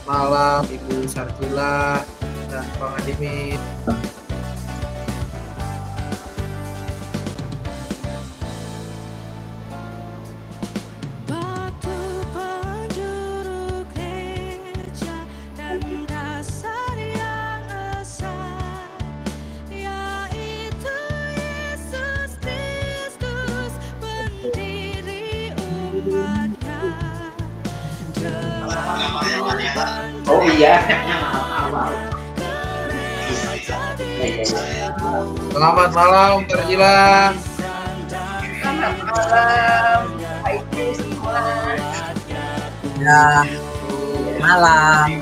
malam Ibu Sarjila dan Bang Adimin. Oh iya. Selamat malam Sarjila. Selamat malam, Pak Ibu semua. Ya, malam.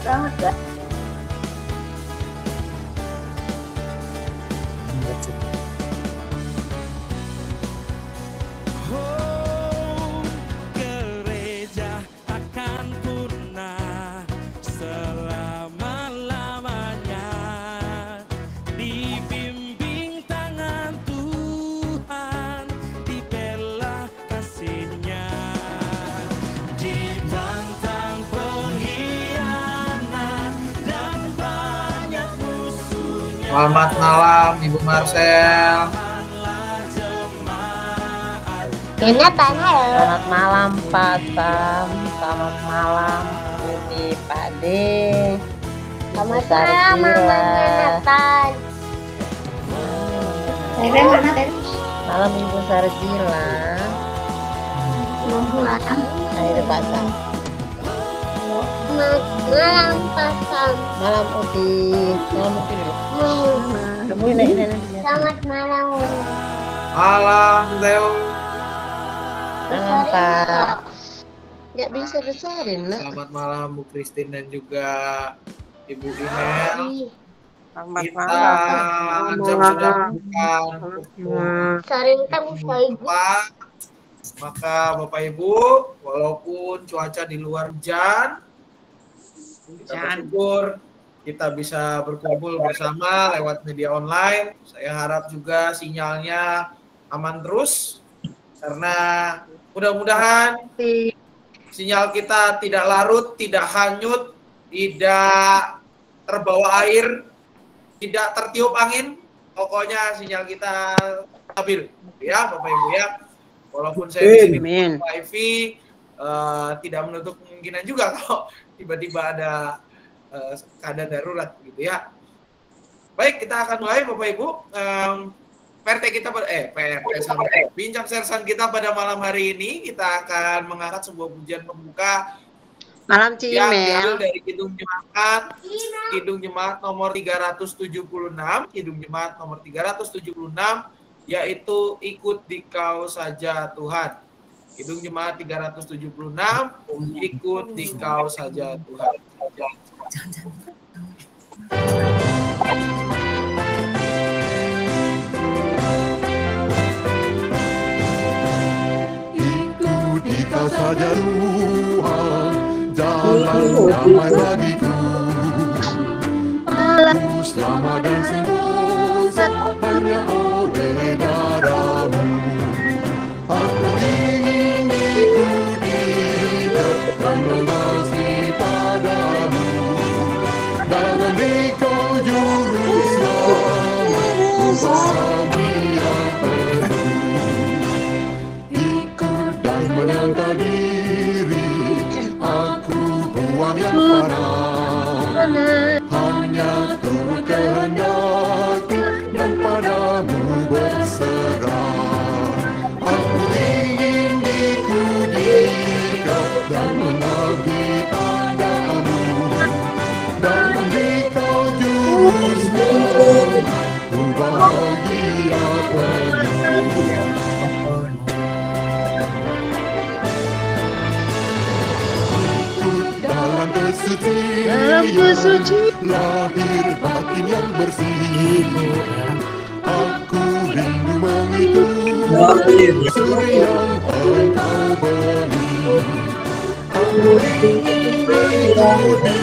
Selamat ya. Gereja akan punah selama-lamanya, dibimbing tangan Tuhan, dibela kasih-Nya, ditantang pengkhianat dan banyak musuhnya. Selamat malam Ibu Marcel. Selamat malam Pak Sam, selamat malam Budi Pak De, Selamat malam Mamanya Nathan. malam Ibu Sarjila, Akhirnya Pak Sam, Malam Pak Sam. malam Udi dulu. Selamat malam. Malam Theo. Malam Pak. Nggak bisa besarin lah. Selamat malam Bu Christine dan juga Ibu Inel. Kita jam sudah bukan pukul Sering kamu saya 4. Maka Bapak Ibu, walaupun cuaca di luar hujan, kita bersyukur kita bisa berkumpul bersama lewat media online. Saya harap juga sinyalnya aman terus, karena mudah-mudahan sinyal kita tidak larut, tidak hanyut, tidak terbawa air, tidak tertiup angin. Pokoknya sinyal kita stabil, ya Bapak Ibu ya. Walaupun saya di sini wifi, tidak menutup kemungkinan juga kalau tiba-tiba ada keadaan darurat gitu ya. Baik, kita akan mulai Bapak Ibu. PRT kita bincang sersan kita pada malam hari ini, kita akan mengangkat sebuah pujian pembuka Malam yang Cimel. diambil dari Kidung Jemaat nomor 376, Kidung Jemaat nomor 376, yaitu Ikut Dikau Saja Tuhan. Kidung Jemaat 376, Ikut Dikau Saja Tuhan. Dikau saja Tuhan, jalan damai bagiku. Aku selamat dan sentosa hanya oleh darah-Mu. Aku ingin ikuti dan mengasihi padamu. Dalam Dikau juru selamat, ku bahagia ikut dan menyangka diri, aku buang yang parah, hanya turut kehendakku dan padamu berserah. Aku ingin ikuti Dikau dan mengabdi padamu. Dalam Dikau juru selamat, ku bahagia penuh. Dalam kesucian, lahir batin yang bersih. Aku rindu mengikuti suri yang Engkau beri. Aku ingin mengikuti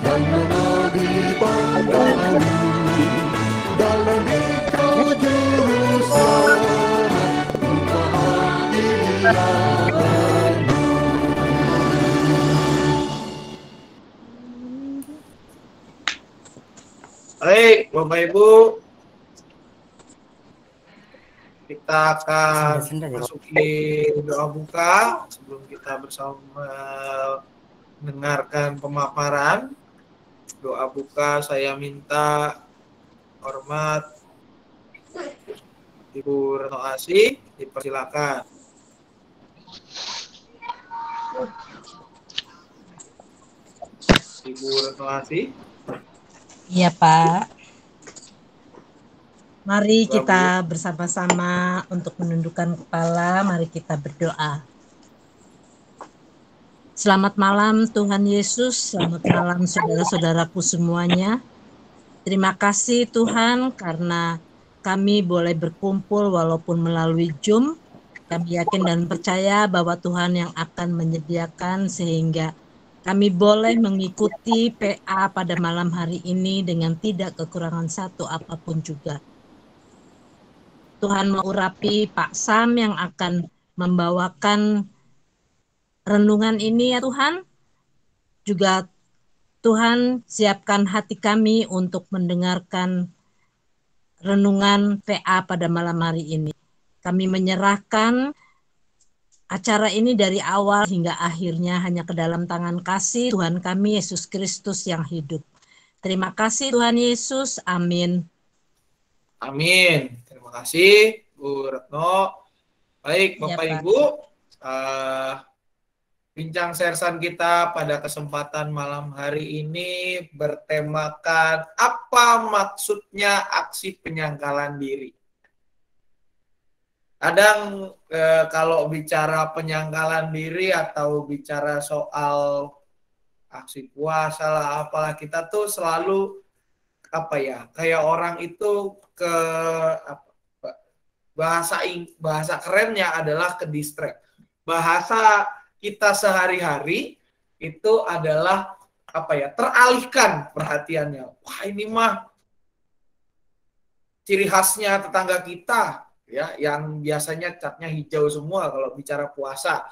dan mengabdi padamu. Dalam Dikau juru selamat, Baik, Bapak Ibu, kita akan masuki doa buka sebelum kita bersama mendengarkan pemaparan. Doa buka saya minta hormat Ibu Retno Asih, dipersilakan. Ibu Retno Asih. Iya, Pak. Mari kita bersama-sama untuk menundukkan kepala, mari kita berdoa. Selamat malam Tuhan Yesus, selamat malam saudara-saudaraku semuanya. Terima kasih Tuhan karena kami boleh berkumpul walaupun melalui Zoom. Kami yakin dan percaya bahwa Tuhan yang akan menyediakan sehingga kami boleh mengikuti PA pada malam hari ini dengan tidak kekurangan satu apapun juga. Tuhan mengurapi Pak Sam yang akan membawakan renungan ini ya Tuhan. Juga Tuhan siapkan hati kami untuk mendengarkan renungan PA pada malam hari ini. Kami menyerahkan acara ini dari awal hingga akhirnya hanya ke dalam tangan kasih Tuhan kami Yesus Kristus yang hidup. Terima kasih Tuhan Yesus. Amin. Amin. Terima kasih Bu Retno. Baik Bapak Ya, Ibu, bincang sersan kita pada kesempatan malam hari ini bertemakan apa maksudnya aksi penyangkalan diri. Kadang kalau bicara penyangkalan diri atau bicara soal aksi puasa lah apalah, kita tuh selalu kayak orang itu ke bahasa kerennya adalah ke distract. Bahasa kita sehari-hari itu adalah teralihkan perhatiannya. Wah, ini mah ciri khasnya tetangga kita ya, yang biasanya catnya hijau semua kalau bicara puasa.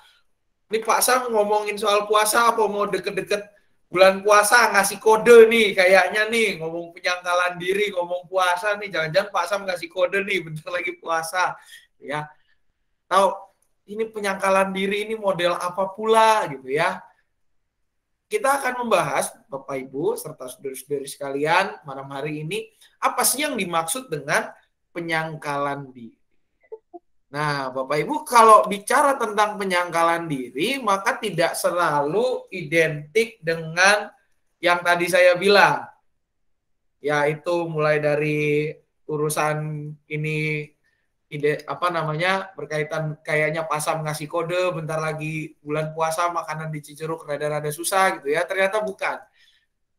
Ini Pak Sam ngomongin soal puasa apa mau deket-deket bulan puasa ngasih kode nih kayaknya nih, ngomong penyangkalan diri, ngomong puasa nih, jangan-jangan Pak Sam ngasih kode nih bentar lagi puasa ya. Tahu ini penyangkalan diri ini model apa pula gitu ya. Kita akan membahas Bapak Ibu serta saudara-saudari sekalian malam hari ini apa sih yang dimaksud dengan penyangkalan diri. Nah, Bapak Ibu, kalau bicara tentang penyangkalan diri, maka tidak selalu identik dengan yang tadi saya bilang. Yaitu mulai dari urusan ini berkaitan kayaknya Pak Sam ngasih kode bentar lagi bulan puasa makanan di Ciceruk rada-rada susah gitu ya. Ternyata bukan.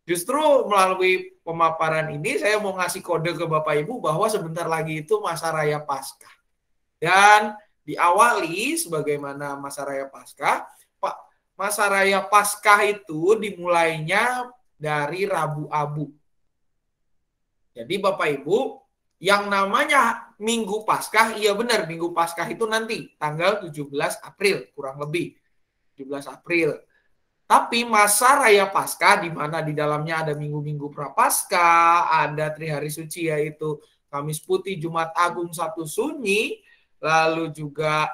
Justru melalui pemaparan ini saya mau ngasih kode ke Bapak Ibu bahwa sebentar lagi itu masa raya Paskah. Dan diawali sebagaimana masa raya Paskah, masa raya Paskah itu dimulainya dari Rabu Abu. Jadi Bapak Ibu, yang namanya Minggu Paskah, iya benar Minggu Paskah itu nanti tanggal 17 April, kurang lebih 17 April. Tapi masa raya Paskah di mana di dalamnya ada minggu-minggu Prapaskah, ada Trihari Suci yaitu Kamis Putih, Jumat Agung, Sabtu Sunyi, lalu juga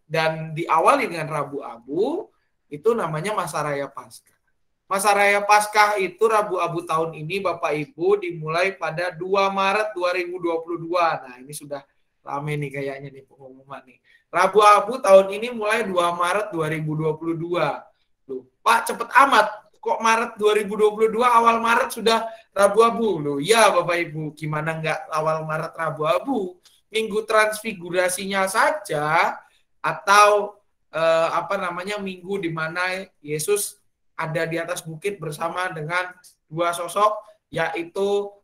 dan diawali dengan Rabu Abu, itu namanya masa raya Paskah. Masa raya Paskah itu Rabu Abu tahun ini Bapak Ibu dimulai pada 2 Maret 2022. Nah, ini sudah rame nih kayaknya nih pengumuman nih. Rabu Abu tahun ini mulai 2 Maret 2022. Loh, Pak cepet amat. Kok Maret 2022 awal Maret sudah Rabu Abu? Loh, ya Bapak Ibu, gimana enggak awal Maret Rabu Abu? Minggu transfigurasinya saja atau minggu di mana Yesus ada di atas bukit bersama dengan dua sosok yaitu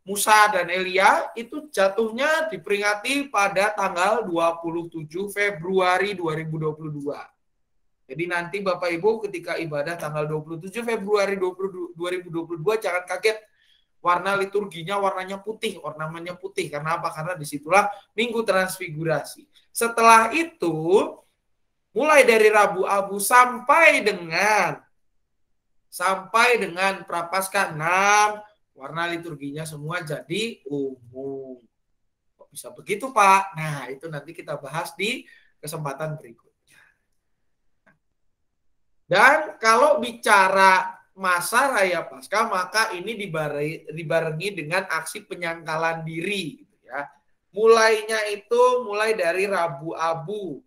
Musa dan Elia, itu jatuhnya diperingati pada tanggal 27 Februari 2022. Jadi nanti Bapak Ibu ketika ibadah tanggal 27 Februari 2022 jangan kaget. Warna liturginya warnanya putih, ornamennya putih. Karena apa? Karena disitulah Minggu Transfigurasi. Setelah itu, mulai dari Rabu Abu sampai dengan sampai dengan Prapaskah 6, warna liturginya semua jadi ungu. Kok bisa begitu, Pak? Nah, itu nanti kita bahas di kesempatan berikutnya. Dan kalau bicara masa Raya Paskah, maka ini dibarengi dengan aksi penyangkalan diri. Gitu ya. Mulai dari Rabu Abu.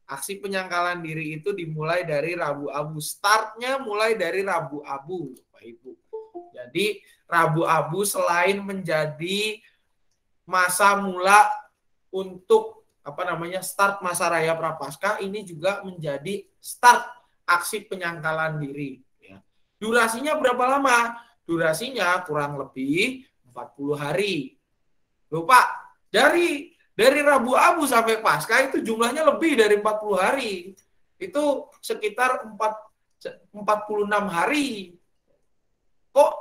Aksi penyangkalan diri itu dimulai dari Rabu Abu. Startnya mulai dari Rabu Abu, Bapak Ibu. Jadi Rabu Abu selain menjadi masa mula untuk start masa Raya Prapaskah, ini juga menjadi start aksi penyangkalan diri. Ya. Durasinya berapa lama? Durasinya kurang lebih 40 hari. Loh Pak, dari Rabu Abu sampai Paskah itu jumlahnya lebih dari 40 hari. Itu sekitar 46 hari. Kok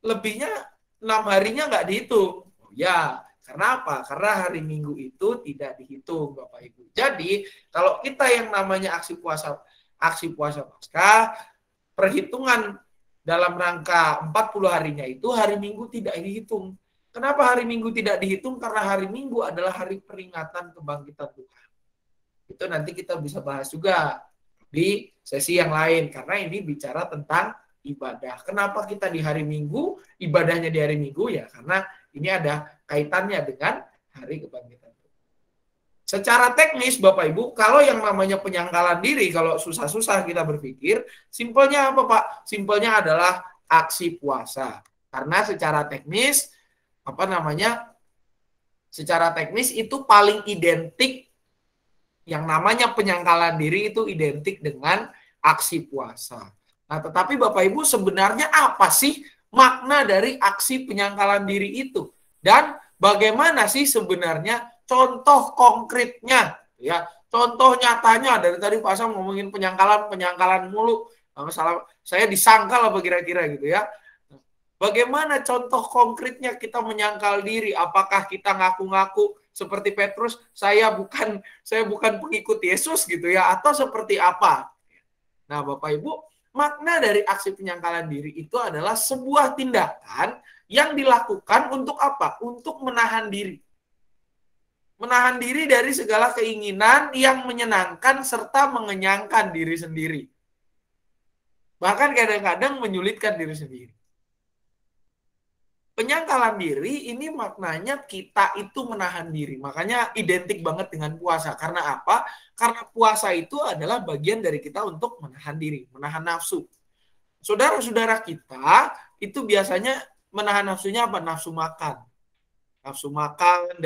lebihnya 6 harinya nggak dihitung? Oh, ya, karena apa? Karena hari Minggu itu tidak dihitung, Bapak Ibu. Jadi, kalau kita yang namanya aksi puasa Paskah, perhitungan dalam rangka 40 harinya itu hari Minggu tidak dihitung. Kenapa hari Minggu tidak dihitung? Karena hari Minggu adalah hari peringatan kebangkitan Tuhan. Itu nanti kita bisa bahas juga di sesi yang lain. Karena ini bicara tentang ibadah. Kenapa kita di hari Minggu, ibadahnya di hari Minggu? Ya karena ini ada kaitannya dengan hari kebangkitan Tuhan. Secara teknis, Bapak Ibu, kalau yang namanya penyangkalan diri, kalau susah-susah kita berpikir, simpelnya apa Pak? Simpelnya adalah aksi puasa. Karena secara teknis, secara teknis itu paling identik, yang namanya penyangkalan diri itu identik dengan aksi puasa. Nah, tetapi Bapak Ibu sebenarnya apa sih makna dari aksi penyangkalan diri itu? Dan bagaimana sih sebenarnya contoh konkretnya? Ya, contoh nyatanya dari tadi Pak Sam ngomongin penyangkalan mulu. Masalah saya disangkal apa kira-kira gitu ya. Bagaimana contoh konkretnya kita menyangkal diri? Apakah kita ngaku-ngaku seperti Petrus, saya bukan pengikut Yesus gitu ya, atau seperti apa? Nah, Bapak Ibu, makna dari aksi penyangkalan diri itu adalah sebuah tindakan yang dilakukan untuk apa? Untuk menahan diri. Menahan diri dari segala keinginan yang menyenangkan serta mengenyangkan diri sendiri. Bahkan kadang-kadang menyulitkan diri sendiri. Penyangkalan diri ini maknanya kita itu menahan diri. Makanya identik banget dengan puasa. Karena apa? Karena puasa itu adalah bagian dari kita untuk menahan diri, menahan nafsu. Saudara-saudara kita itu biasanya menahan nafsunya apa? Nafsu makan. Nafsu makan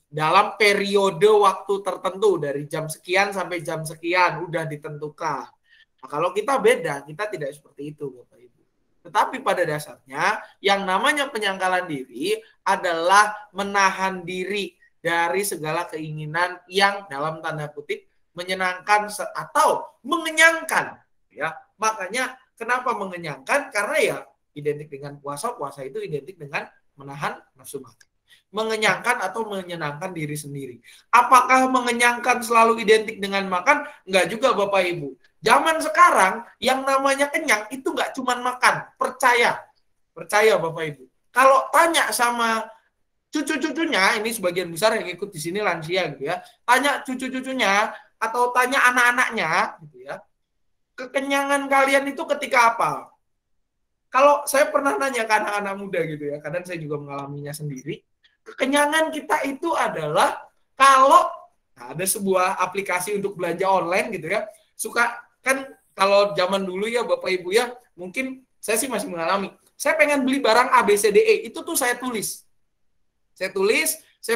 dalam periode waktu tertentu, dari jam sekian sampai jam sekian udah ditentukan. Nah, kalau kita beda, kita tidak seperti itu, Bapak Ibu. Tetapi pada dasarnya yang namanya penyangkalan diri adalah menahan diri dari segala keinginan yang dalam tanda kutip menyenangkan atau mengenyangkan. Ya, makanya kenapa mengenyangkan? Karena ya identik dengan puasa itu identik dengan menahan nafsu makan. Mengenyangkan atau menyenangkan diri sendiri. Apakah mengenyangkan selalu identik dengan makan? Enggak juga Bapak Ibu. Zaman sekarang yang namanya kenyang itu nggak cuma makan, percaya Bapak Ibu. Kalau tanya sama cucu-cucunya, ini sebagian besar yang ikut di sini lansia gitu ya, tanya cucu-cucunya atau tanya anak-anaknya gitu ya, kekenyangan kalian itu ketika apa? Kalau saya pernah nanya ke anak-anak muda gitu ya, kadang saya juga mengalaminya sendiri, kekenyangan kita itu adalah kalau ada sebuah aplikasi untuk belanja online gitu ya, suka kan kalau zaman dulu ya Bapak Ibu ya, mungkin saya sih masih mengalami. Saya pengen beli barang ABCDE, itu tuh saya tulis. Saya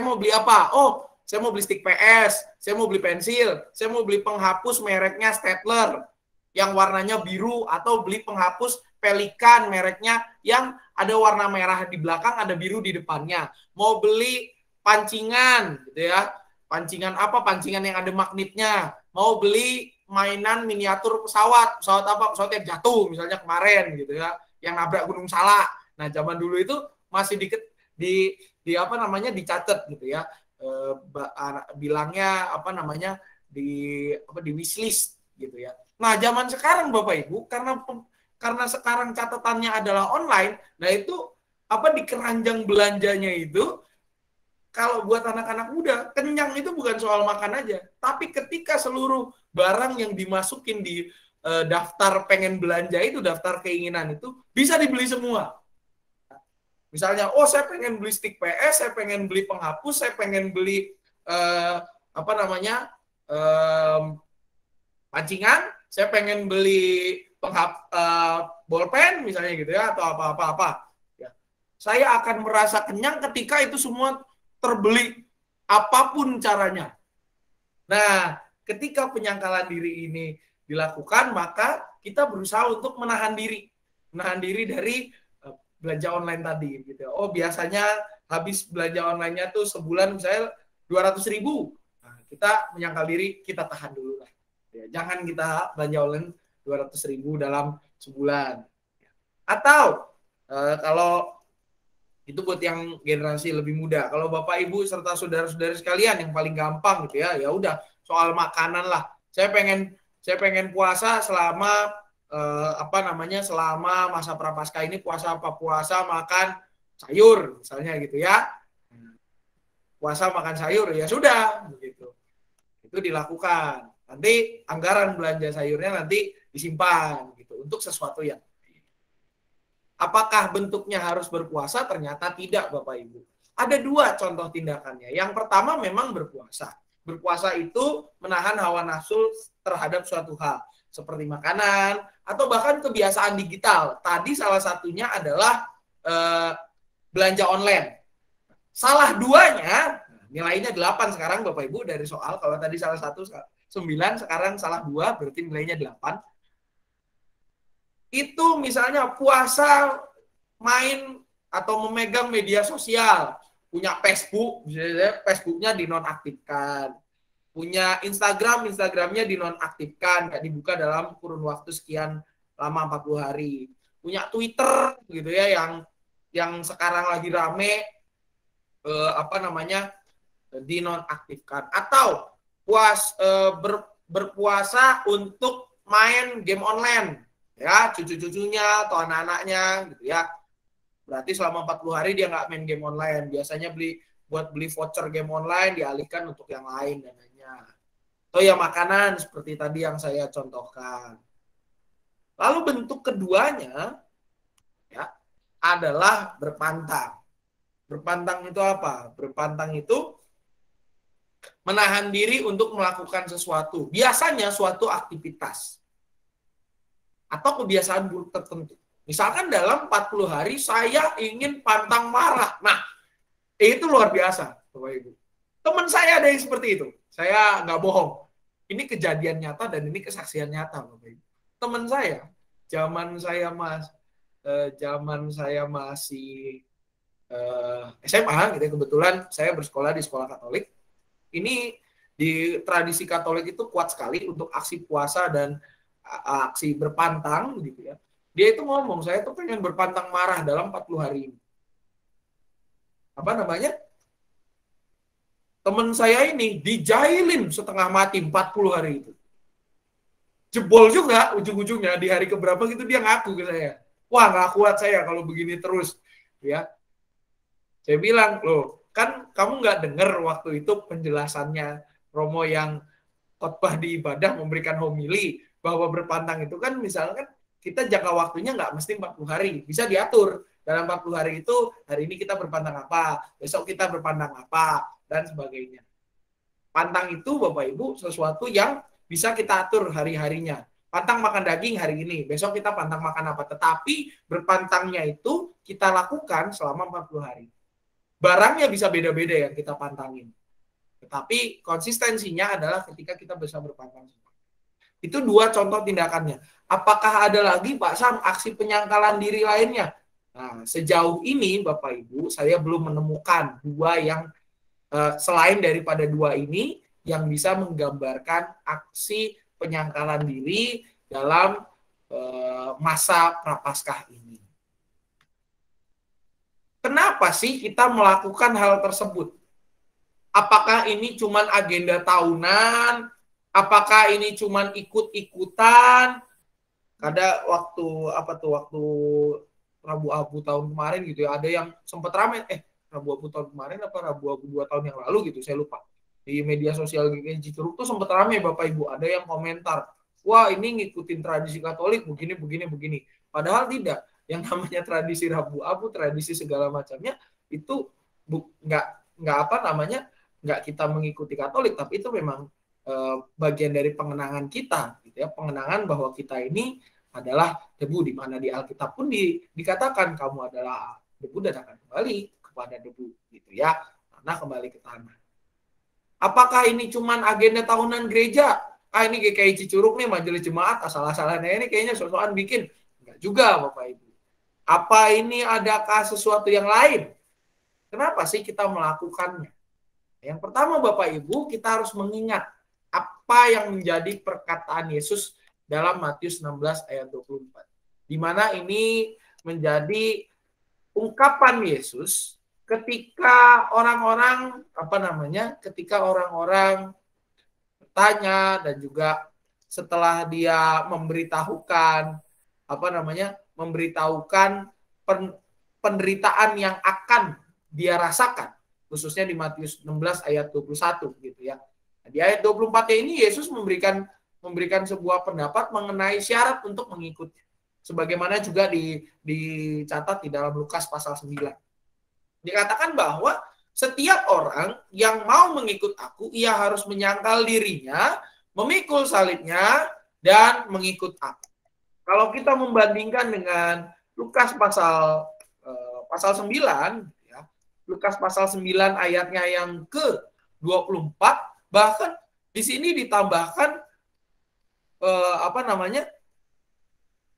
mau beli apa? Oh, saya mau beli stick PS, saya mau beli pensil, saya mau beli penghapus mereknya Stapler yang warnanya biru, atau beli penghapus Pelikan mereknya yang ada warna merah di belakang, ada biru di depannya. Mau beli pancingan gitu ya. Pancingan apa? Pancingan yang ada magnetnya. Mau beli mainan miniatur pesawat apa? Pesawat yang jatuh misalnya kemarin gitu ya, yang nabrak Gunung Salak. Nah, zaman dulu itu masih dicatat gitu ya. Bilangnya di wishlist gitu ya. Nah, zaman sekarang Bapak Ibu, karena karena sekarang catatannya adalah online, nah itu apa di keranjang belanjanya itu, kalau buat anak-anak muda, kenyang itu bukan soal makan aja, tapi ketika seluruh barang yang dimasukin di daftar pengen belanja itu, daftar keinginan itu, bisa dibeli semua. Misalnya, oh saya pengen beli stick PS, saya pengen beli penghapus, saya pengen beli pancingan, saya pengen beli bolpen misalnya gitu ya, atau apa-apa. Ya. Saya akan merasa kenyang ketika itu semua terbeli, apapun caranya. Nah, ketika penyangkalan diri ini dilakukan, maka kita berusaha untuk menahan diri dari belanja online tadi. Gitu. Oh, biasanya habis belanja online-nya tuh sebulan misalnya 200.000. Nah, kita menyangkal diri, kita tahan dulu lah. Ya, jangan kita belanja online 200.000 dalam sebulan. Atau kalau itu buat yang generasi lebih muda. Kalau Bapak Ibu serta saudara-saudari sekalian yang paling gampang gitu ya, ya udah soal makanan lah. Saya pengen puasa selama selama masa prapaskah ini puasa makan sayur misalnya gitu ya. Puasa makan sayur ya sudah begitu. Itu dilakukan. Nanti anggaran belanja sayurnya nanti disimpan gitu untuk sesuatu yang apakah bentuknya harus berpuasa? Ternyata tidak, Bapak Ibu. Ada dua contoh tindakannya. Yang pertama memang berpuasa. Berpuasa itu menahan hawa nafsu terhadap suatu hal. Seperti makanan, atau bahkan kebiasaan digital. Tadi salah satunya adalah belanja online. Salah duanya, nilainya 8 sekarang Bapak Ibu dari soal. Kalau tadi salah 1, 9, sekarang salah 2, berarti nilainya 8. Itu misalnya puasa main atau memegang media sosial, punya Facebook, misalnya Facebooknya dinonaktifkan, punya Instagramnya dinonaktifkan, nggak dibuka dalam kurun waktu sekian lama 40 hari, punya Twitter gitu ya yang sekarang lagi rame dinonaktifkan, atau berpuasa untuk main game online. Ya, cucu-cucunya atau anak-anaknya gitu ya. Berarti selama 40 hari dia nggak main game online. Biasanya beli voucher game online dialihkan untuk yang lain dananya. Atau ya makanan seperti tadi yang saya contohkan. Lalu bentuk keduanya ya adalah berpantang. Berpantang itu apa? Berpantang itu menahan diri untuk melakukan sesuatu. Biasanya suatu aktivitas atau kebiasaan buruk tertentu. Misalkan dalam 40 hari saya ingin pantang marah. Nah, itu luar biasa, Bapak Ibu. Teman saya ada yang seperti itu. Saya nggak bohong. Ini kejadian nyata dan ini kesaksian nyata, Bapak Ibu. Teman saya, zaman saya masih SMA, gitu, kebetulan saya bersekolah di sekolah Katolik. Ini di tradisi Katolik itu kuat sekali untuk aksi puasa dan aksi berpantang gitu ya. Dia itu ngomong, saya tuh pengen berpantang marah dalam 40 hari ini. Apa namanya? Teman saya ini dijailin setengah mati 40 hari itu. Jebol juga ujung-ujungnya di hari keberapa gitu dia ngaku ke saya. Wah, nggak kuat saya kalau begini terus. Ya. Saya bilang, loh, kan kamu nggak dengar waktu itu penjelasannya Romo yang khotbah di ibadah memberikan homili, bahwa berpantang itu kan misalkan kita jangka waktunya nggak mesti 40 hari, bisa diatur. Dalam 40 hari itu, hari ini kita berpantang apa, besok kita berpantang apa, dan sebagainya. Pantang itu Bapak Ibu sesuatu yang bisa kita atur hari-harinya. Pantang makan daging hari ini, besok kita pantang makan apa. Tetapi berpantangnya itu kita lakukan selama 40 hari. Barangnya bisa beda-beda yang kita pantangin. Tetapi konsistensinya adalah ketika kita bisa berpantang. Itu dua contoh tindakannya. Apakah ada lagi Pak Sam aksi penyangkalan diri lainnya? Nah, sejauh ini Bapak Ibu saya belum menemukan dua yang selain daripada dua ini yang bisa menggambarkan aksi penyangkalan diri dalam masa prapaskah ini. Kenapa sih kita melakukan hal tersebut? Apakah ini cuman agenda tahunan? Apakah ini cuman ikut-ikutan? Ada waktu Rabu Abu tahun kemarin gitu ya, ada yang sempat rame, Rabu Abu tahun kemarin apa Rabu Abu 2 tahun yang lalu gitu, saya lupa. Di media sosial GKI Cicurug tuh sempat rame Bapak Ibu, ada yang komentar, wah ini ngikutin tradisi Katolik begini. Padahal tidak, yang namanya tradisi Rabu Abu, tradisi segala macamnya itu nggak kita mengikuti Katolik, tapi itu memang bagian dari pengenangan kita, gitu ya, pengenangan bahwa kita ini adalah debu, di mana di Alkitab pun dikatakan kamu adalah debu dan akan kembali kepada debu, gitu ya, tanah kembali ke tanah. Apakah ini cuman agenda tahunan gereja? Ini GKI Cicurug nih, majelis jemaat asal-asalannya ini kayaknya soal bikin. Enggak juga Bapak Ibu. Apa ini adakah sesuatu yang lain? Kenapa sih kita melakukannya? Yang pertama Bapak Ibu, kita harus mengingat apa yang menjadi perkataan Yesus dalam Matius 16 ayat 24. Di mana ini menjadi ungkapan Yesus ketika orang-orang bertanya, dan juga setelah dia memberitahukan penderitaan yang akan dia rasakan, khususnya di Matius 16 ayat 21 gitu ya. Di ayat 24 ini Yesus memberikan sebuah pendapat mengenai syarat untuk mengikuti. Sebagaimana juga dicatat di dalam Lukas pasal 9. Dikatakan bahwa setiap orang yang mau mengikut aku, ia harus menyangkal dirinya, memikul salibnya, dan mengikut aku. Kalau kita membandingkan dengan Lukas pasal 9, ya, Lukas pasal 9 ayatnya yang ke-24, bahkan di sini ditambahkan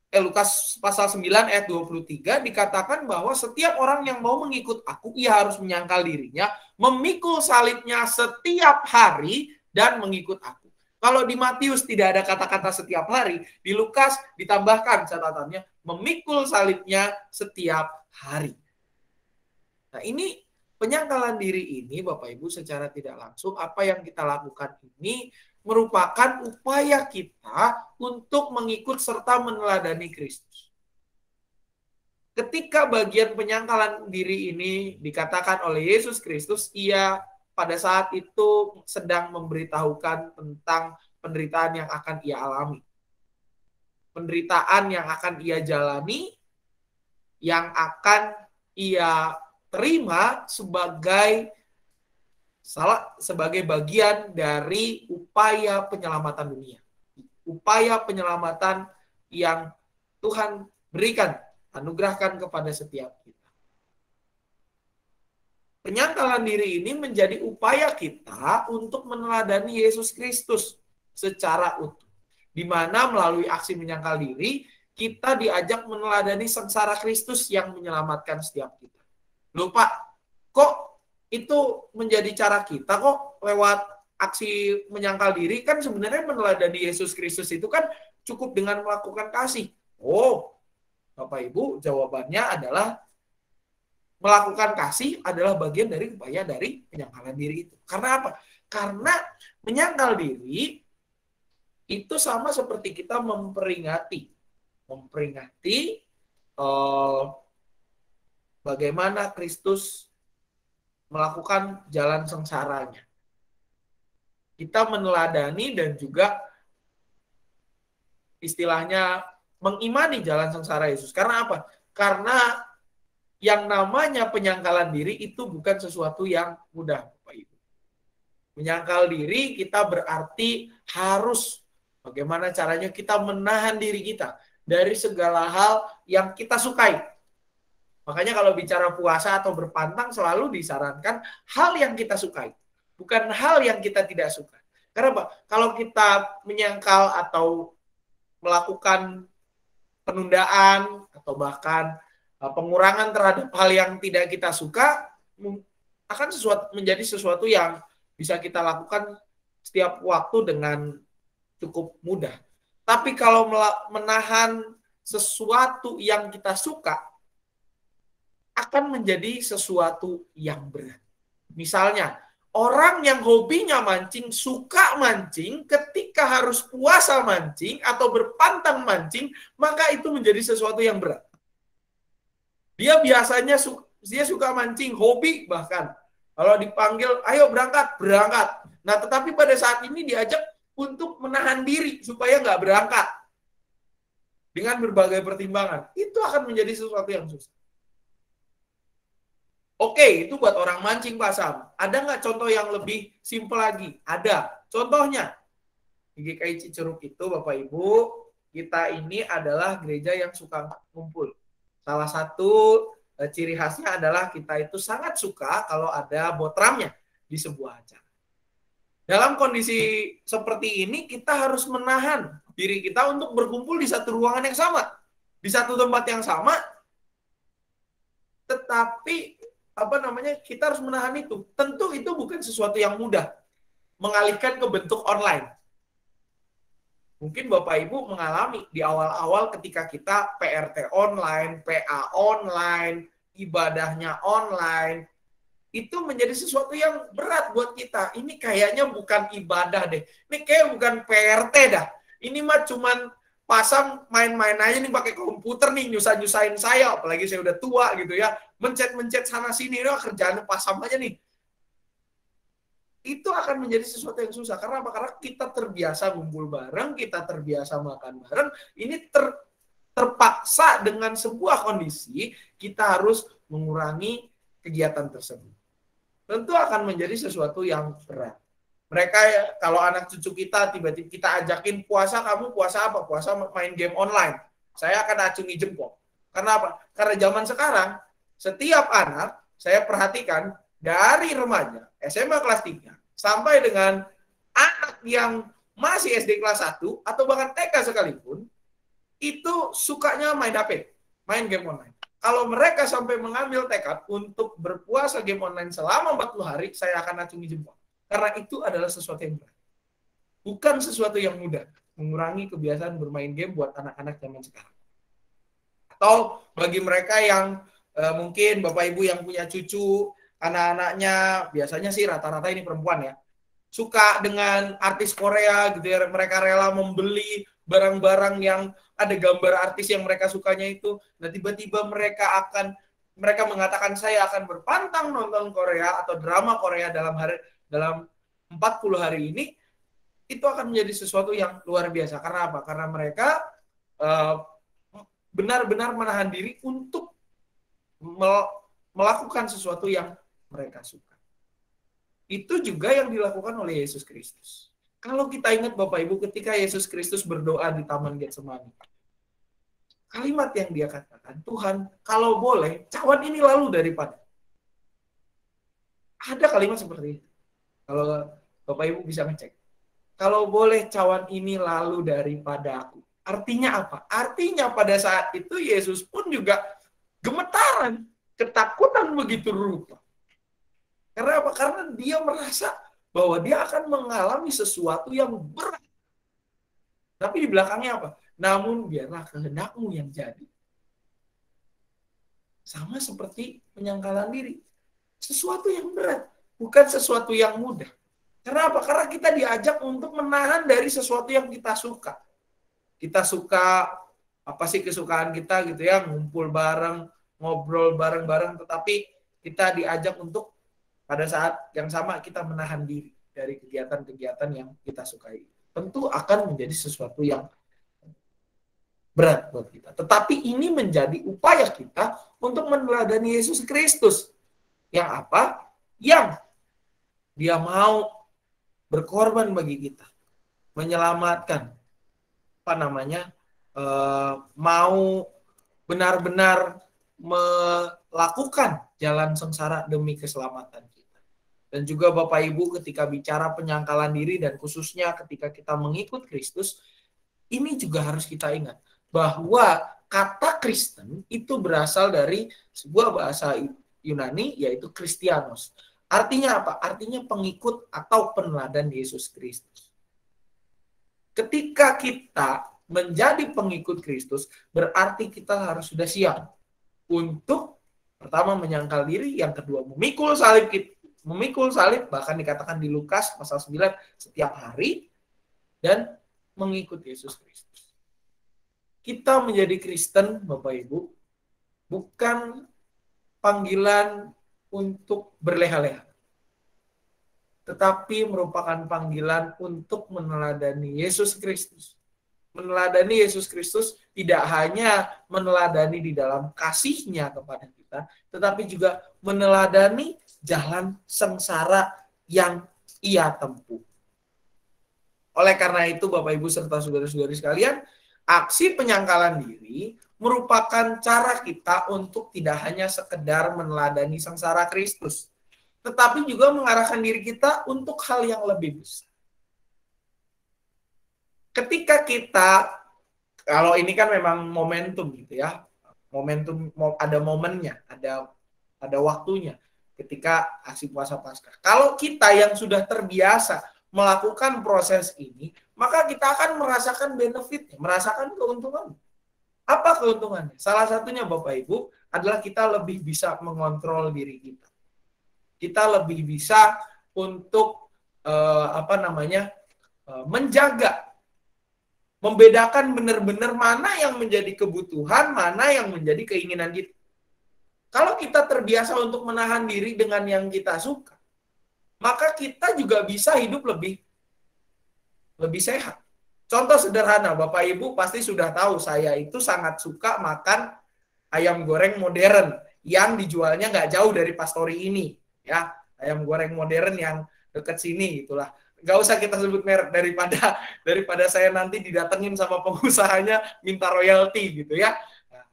Lukas pasal 9 ayat 23 dikatakan bahwa setiap orang yang mau mengikut aku, ia harus menyangkal dirinya, memikul salibnya setiap hari, dan mengikut aku. Kalau di Matius tidak ada kata-kata setiap hari, di Lukas ditambahkan catatannya memikul salibnya setiap hari. Nah, ini penyangkalan diri ini Bapak Ibu secara tidak langsung, apa yang kita lakukan ini merupakan upaya kita untuk mengikut serta meneladani Kristus. Ketika bagian penyangkalan diri ini dikatakan oleh Yesus Kristus, ia pada saat itu sedang memberitahukan tentang penderitaan yang akan ia alami. Penderitaan yang akan ia jalani, yang akan ia terima sebagai bagian dari upaya penyelamatan dunia. Upaya penyelamatan yang Tuhan berikan, anugerahkan kepada setiap kita. Penyangkalan diri ini menjadi upaya kita untuk meneladani Yesus Kristus secara utuh. Di mana melalui aksi menyangkal diri, kita diajak meneladani sengsara Kristus yang menyelamatkan setiap kita. Loh Pak, kok itu menjadi cara kita kok lewat aksi menyangkal diri? Kan sebenarnya meneladani Yesus Kristus itu kan cukup dengan melakukan kasih. Oh, Bapak Ibu, jawabannya adalah melakukan kasih adalah bagian dari upaya dari penyangkalan diri itu. Karena apa? Karena menyangkal diri itu sama seperti kita memperingati bagaimana Kristus melakukan jalan sengsaranya. Kita meneladani dan juga istilahnya mengimani jalan sengsara Yesus. Karena apa? Karena yang namanya penyangkalan diri itu bukan sesuatu yang mudah, Bapak Ibu. Menyangkal diri kita berarti harus bagaimana caranya kita menahan diri kita dari segala hal yang kita sukai. Makanya kalau bicara puasa atau berpantang selalu disarankan hal yang kita sukai, bukan hal yang kita tidak suka. Karena apa? Kalau kita menyangkal atau melakukan penundaan atau bahkan pengurangan terhadap hal yang tidak kita suka, akan menjadi sesuatu yang bisa kita lakukan setiap waktu dengan cukup mudah. Tapi kalau menahan sesuatu yang kita suka, akan menjadi sesuatu yang berat. Misalnya, Orang yang hobinya mancing, suka mancing, ketika harus puasa mancing atau berpantang mancing, maka itu menjadi sesuatu yang berat. Dia biasanya dia suka mancing, hobi bahkan. Kalau dipanggil, ayo berangkat, berangkat. Nah, tetapi pada saat ini diajak untuk menahan diri supaya nggak berangkat. Dengan berbagai pertimbangan. Itu akan menjadi sesuatu yang susah. Oke, itu buat orang mancing, Pak Sam. Ada nggak contoh yang lebih simpel lagi? Ada. Contohnya, di GKI Ciceruk itu, Bapak Ibu, kita ini adalah gereja yang suka ngumpul. Salah satu ciri khasnya adalah kita itu sangat suka kalau ada botramnya di sebuah acara. Dalam kondisi seperti ini, kita harus menahan diri kita untuk berkumpul di satu ruangan yang sama, di satu tempat yang sama, tetapi kita harus menahan itu. Tentu itu bukan sesuatu yang mudah, mengalihkan ke bentuk online. Mungkin Bapak Ibu mengalami di awal-awal ketika kita PRT online, PA online, ibadahnya online, itu menjadi sesuatu yang berat buat kita. Ini kayaknya bukan ibadah deh. Ini kayak bukan PRT dah. Ini mah cuman pasang main-main aja nih pakai komputer nih, nyusah-nyusahin saya. Apalagi saya udah tua gitu ya. Mencet-mencet sana-sini, kerjaan pasang aja nih. Itu akan menjadi sesuatu yang susah. Karena apa? Karena kita terbiasa ngumpul bareng, kita terbiasa makan bareng. Ini terpaksa dengan sebuah kondisi, kita harus mengurangi kegiatan tersebut. Tentu akan menjadi sesuatu yang berat. Mereka, kalau anak cucu kita, tiba-tiba kita ajakin puasa, kamu puasa apa? Puasa main game online. Saya akan acungi jempol. Karena apa? Karena zaman sekarang, setiap anak, saya perhatikan, dari remaja, SMA kelas 3, sampai dengan anak yang masih SD kelas 1, atau bahkan TK sekalipun, itu sukanya main HP, main game online. Kalau mereka sampai mengambil tekad untuk berpuasa game online selama 40 hari, saya akan acungi jempol. Karena itu adalah sesuatu yang berat. Bukan sesuatu yang mudah, mengurangi kebiasaan bermain game buat anak-anak zaman sekarang. Atau bagi mereka yang mungkin Bapak Ibu yang punya cucu, anak-anaknya biasanya sih rata-rata ini perempuan ya, suka dengan artis Korea gitu ya, mereka rela membeli barang-barang yang ada gambar artis yang mereka sukanya itu. Nah, tiba-tiba mereka mengatakan saya akan berpantang nonton Korea atau drama Korea dalam 40 hari ini. Itu akan menjadi sesuatu yang luar biasa. Karena apa? Karena mereka benar-benar menahan diri untuk melakukan sesuatu yang mereka suka. Itu juga yang dilakukan oleh Yesus Kristus. Kalau kita ingat Bapak Ibu ketika Yesus Kristus berdoa di Taman Getsemani, kalimat yang dia katakan, Tuhan, kalau boleh, cawan ini lalu daripada. Ada kalimat seperti itu. Kalau Bapak Ibu bisa ngecek. Kalau boleh cawan ini lalu daripada aku. Artinya apa? Artinya pada saat itu Yesus pun juga gemetaran, ketakutan begitu rupa. Karena apa? Karena dia merasa bahwa dia akan mengalami sesuatu yang berat. Tapi di belakangnya apa? Namun biarlah kehendakmu yang jadi. Sama seperti penyangkalan diri. Sesuatu yang berat, bukan sesuatu yang mudah. Karena apa? Karena kita diajak untuk menahan dari sesuatu yang kita suka. Kita suka, apa sih kesukaan kita gitu ya, ngumpul bareng, ngobrol bareng-bareng, tetapi kita diajak untuk pada saat yang sama kita menahan diri dari kegiatan-kegiatan yang kita sukai. Tentu akan menjadi sesuatu yang berat buat kita. Tetapi ini menjadi upaya kita untuk meneladani Yesus Kristus. Yang apa? Yang dia mau berkorban bagi kita. Menyelamatkan. Mau benar-benar melakukan jalan sengsara demi keselamatan kita. Dan juga Bapak Ibu ketika bicara penyangkalan diri dan khususnya ketika kita mengikut Kristus, ini juga harus kita ingat bahwa kata Kristen itu berasal dari sebuah bahasa Yunani yaitu Kristianos. Artinya apa? Artinya pengikut atau peneladan Yesus Kristus. Ketika kita menjadi pengikut Kristus, berarti kita harus sudah siap untuk pertama menyangkal diri, yang kedua memikul salib kita, memikul salib, bahkan dikatakan di Lukas pasal 9 setiap hari, dan mengikuti Yesus Kristus. Kita menjadi Kristen, Bapak Ibu, bukan panggilan untuk berleha-leha, tetapi merupakan panggilan untuk meneladani Yesus Kristus. Meneladani Yesus Kristus tidak hanya meneladani di dalam kasih-Nya kepada kita, tetapi juga meneladani jalan sengsara yang Ia tempuh. Oleh karena itu, Bapak Ibu serta saudara-saudari sekalian, aksi penyangkalan diri merupakan cara kita untuk tidak hanya sekedar meneladani sengsara Kristus, tetapi juga mengarahkan diri kita untuk hal yang lebih besar. Ketika kita, kalau ini kan memang momentum gitu ya, momentum, ada momennya, ada waktunya ketika aksi puasa Paskah. Kalau kita yang sudah terbiasa melakukan proses ini, maka kita akan merasakan benefitnya, merasakan keuntungan. Apa keuntungannya? Salah satunya, Bapak Ibu, adalah kita lebih bisa mengontrol diri kita. Kita lebih bisa untuk menjaga, membedakan benar-benar mana yang menjadi kebutuhan, mana yang menjadi keinginan kita. Kalau kita terbiasa untuk menahan diri dengan yang kita suka, maka kita juga bisa hidup lebih sehat. Contoh sederhana, Bapak Ibu pasti sudah tahu, saya itu sangat suka makan ayam goreng modern yang dijualnya nggak jauh dari Pastori ini, ya, ayam goreng modern yang dekat sini, itulah. Nggak usah kita sebut merek daripada saya nanti didatengin sama pengusahanya minta royalti gitu ya. Nah,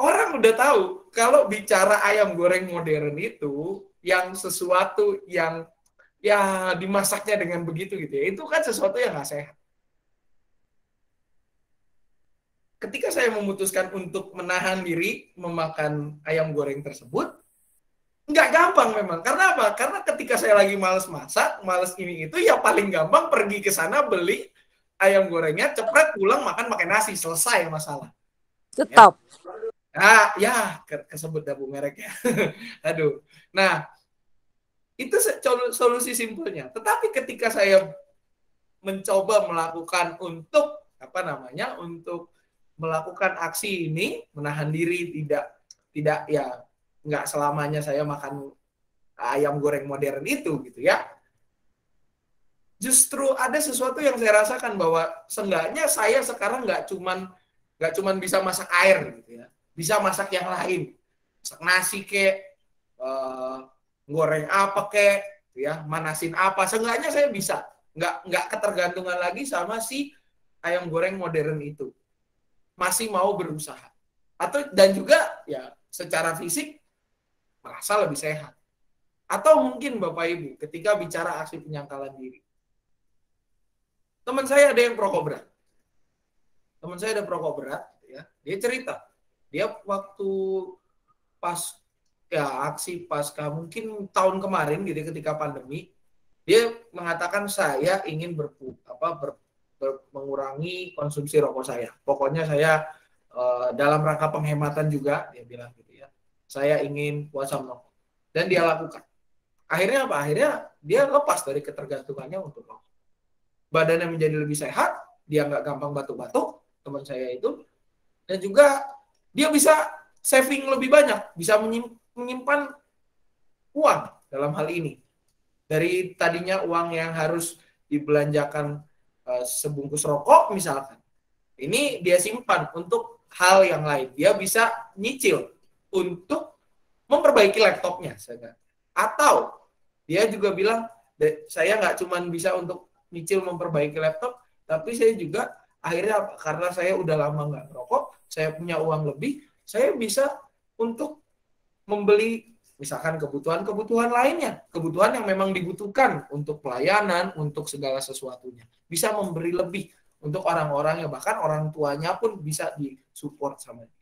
orang udah tahu kalau bicara ayam goreng modern itu yang sesuatu yang ya dimasaknya dengan begitu gitu ya, itu kan sesuatu yang nggak sehat. Ketika saya memutuskan untuk menahan diri memakan ayam goreng tersebut, nggak gampang memang. Karena apa? Karena ketika saya lagi males masak, males ini itu, ya paling gampang pergi ke sana beli ayam gorengnya, cepret pulang makan pakai nasi, selesai masalah. Stop. Ya kesebut dah Bu mereknya. Aduh. Nah, itu solusi simpelnya. Tetapi ketika saya mencoba melakukan untuk untuk melakukan aksi ini, menahan diri, tidak ya nggak selamanya saya makan ayam goreng modern itu gitu ya. Justru ada sesuatu yang saya rasakan bahwa seenggaknya saya sekarang nggak cuman bisa masak air gitu ya, bisa masak yang lain, masak nasi goreng apa gitu ya, manasin apa, seenggaknya saya bisa nggak ketergantungan lagi sama si ayam goreng modern itu, masih mau berusaha dan juga ya secara fisik merasa lebih sehat. Atau mungkin Bapak Ibu ketika bicara aksi penyangkalan diri, teman saya ada yang perokok berat. Teman saya ada perokok berat, ya. Dia cerita, dia waktu pas aksi pasca mungkin tahun kemarin gitu ketika pandemi, dia mengatakan saya ingin mengurangi konsumsi rokok saya. Pokoknya saya dalam rangka penghematan juga, dia bilang gitu ya. Saya ingin puasa merokok. Dan dia lakukan. Akhirnya apa? Akhirnya dia lepas dari ketergantungannya untuk rokok. Badannya menjadi lebih sehat, dia nggak gampang batuk-batuk, teman saya itu. Dan juga dia bisa saving lebih banyak, bisa menyimpan uang dalam hal ini. Dari tadinya uang yang harus dibelanjakan sebungkus rokok misalkan. Ini dia simpan untuk hal yang lain. Dia bisa nyicil untuk memperbaiki laptopnya. Atau dia juga bilang, saya nggak cuma bisa untuk nyicil memperbaiki laptop, tapi saya juga akhirnya karena saya udah lama nggak merokok, saya punya uang lebih, saya bisa untuk membeli misalkan kebutuhan-kebutuhan lainnya, kebutuhan yang memang dibutuhkan untuk pelayanan, untuk segala sesuatunya. Bisa memberi lebih untuk orang-orang yang bahkan orang tuanya pun bisa disupport sama dia.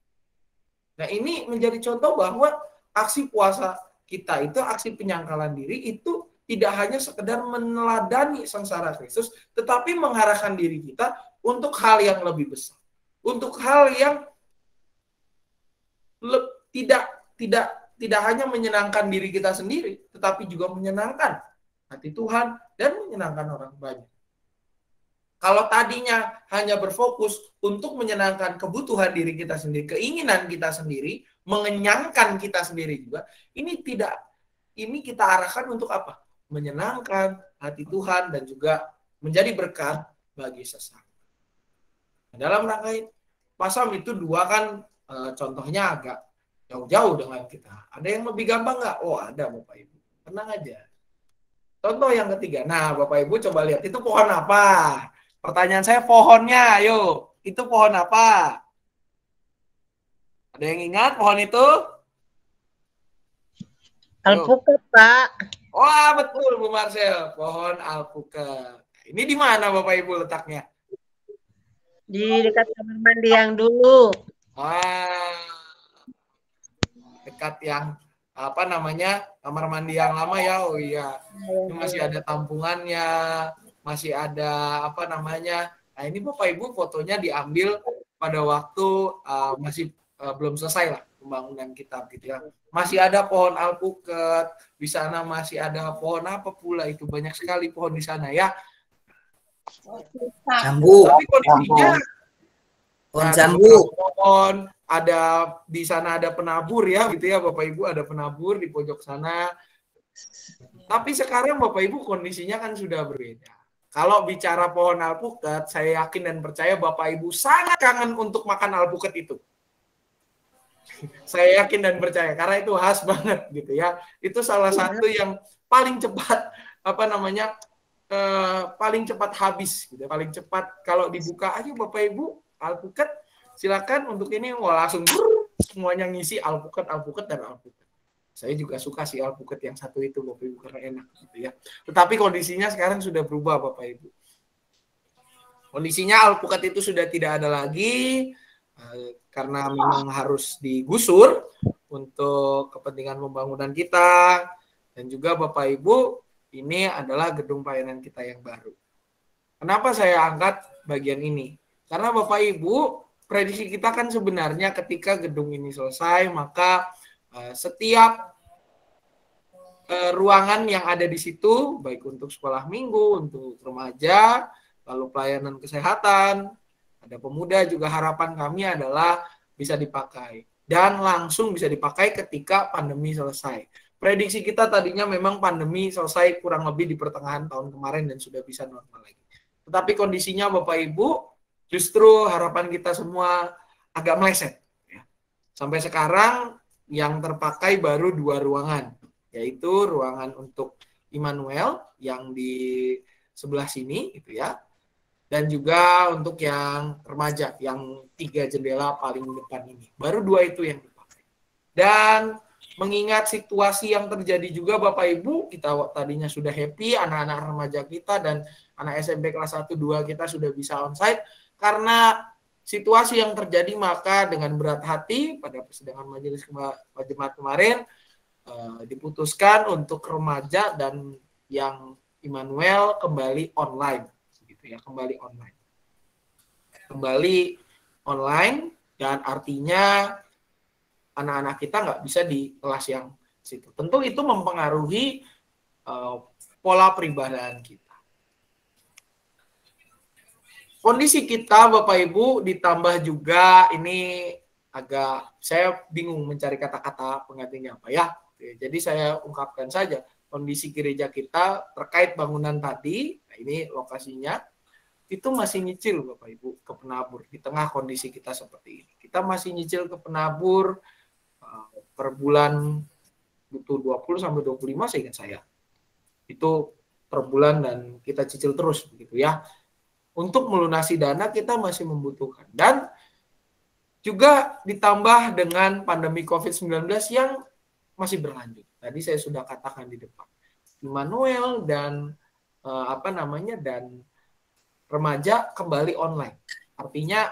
Nah, ini menjadi contoh bahwa aksi puasa kita itu, aksi penyangkalan diri itu tidak hanya sekedar meneladani sengsara Kristus, tetapi mengarahkan diri kita untuk hal yang lebih besar. Untuk hal yang tidak tidak hanya menyenangkan diri kita sendiri, tetapi juga menyenangkan hati Tuhan dan menyenangkan orang banyak. Kalau tadinya hanya berfokus untuk menyenangkan kebutuhan diri kita sendiri, keinginan kita sendiri, mengenyangkan kita sendiri juga, ini kita arahkan untuk apa? Menyenangkan hati Tuhan dan juga menjadi berkat bagi sesama. Dalam rangka itu, pasal itu 2 kan contohnya agak jauh-jauh dengan kita. Ada yang lebih gampang nggak? Oh ada Bapak Ibu. Tenang aja. Contoh yang ketiga. Nah Bapak Ibu coba lihat. Itu pohon apa? Pertanyaan saya pohonnya. Ayo. Itu pohon apa? Ada yang ingat pohon itu? Alpukat, Pak. Wah betul Bu Marcel. Pohon alpukat. Ini di mana Bapak Ibu letaknya? Di dekat kamar mandi yang dulu. Wah. Dekat yang kamar mandi yang lama ya. Oh iya, ini masih ada tampungannya, masih ada nah ini Bapak Ibu fotonya diambil pada waktu masih belum selesai lah pembangunan kitab gitu ya. Masih ada pohon alpukat di sana, masih ada pohon apa pula itu, banyak sekali pohon di sana ya. Jambu. Tapi kondisinya Pohon jambu. Pohon ada di sana, ada penabur ya gitu ya Bapak Ibu, ada penabur di pojok sana. Tapi sekarang Bapak Ibu kondisinya kan sudah berbeda. Kalau bicara pohon alpukat, saya yakin dan percaya Bapak Ibu sangat kangen untuk makan alpukat itu. Saya yakin dan percaya karena itu khas banget gitu ya. Itu salah satu yang paling cepat paling cepat habis gitu. Paling cepat kalau dibuka aja Bapak Ibu alpukat, silakan untuk ini langsung semuanya ngisi alpukat dan alpukat. Saya juga suka sih alpukat yang satu itu Bapak Ibu karena enak gitu ya. Tetapi kondisinya sekarang sudah berubah Bapak Ibu. Kondisinya alpukat itu sudah tidak ada lagi karena memang harus digusur untuk kepentingan pembangunan kita, dan juga Bapak Ibu ini adalah gedung pelayanan kita yang baru. Kenapa saya angkat bagian ini? Karena Bapak Ibu, prediksi kita kan sebenarnya ketika gedung ini selesai, maka setiap ruangan yang ada di situ, baik untuk sekolah minggu, untuk remaja, lalu pelayanan kesehatan, ada pemuda, juga harapan kami adalah bisa dipakai. Dan langsung bisa dipakai ketika pandemi selesai. Prediksi kita tadinya memang pandemi selesai kurang lebih di pertengahan tahun kemarin dan sudah bisa normal lagi. Tetapi kondisinya Bapak Ibu, justru harapan kita semua agak meleset. Sampai sekarang yang terpakai baru 2 ruangan, yaitu ruangan untuk Immanuel yang di sebelah sini, gitu ya, dan juga untuk yang remaja yang 3 jendela paling depan ini. Baru 2 itu yang dipakai. Dan mengingat situasi yang terjadi juga Bapak Ibu, kita tadinya sudah happy, anak-anak remaja kita dan anak SMP kelas 1-2 kita sudah bisa onsite. Karena situasi yang terjadi, maka dengan berat hati pada persidangan majelis Jumat kemarin diputuskan untuk remaja dan yang Immanuel kembali online, gitu ya, kembali online, dan artinya anak-anak kita nggak bisa di kelas yang situ. Tentu itu mempengaruhi pola peribadahan kita. Kondisi kita Bapak Ibu ditambah juga ini saya bingung mencari kata-kata penggantinya apa ya. Jadi saya ungkapkan saja kondisi gereja kita terkait bangunan tadi. Nah ini lokasinya itu masih nyicil Bapak Ibu ke penabur di tengah kondisi kita seperti ini. Kita masih nyicil ke penabur per bulan butuh 20 sampai 25 seingat saya. Itu per bulan dan kita cicil terus begitu ya. Untuk melunasi dana kita masih membutuhkan. Dan juga ditambah dengan pandemi COVID-19 yang masih berlanjut. Tadi saya sudah katakan di depan. Immanuel dan dan remaja kembali online. Artinya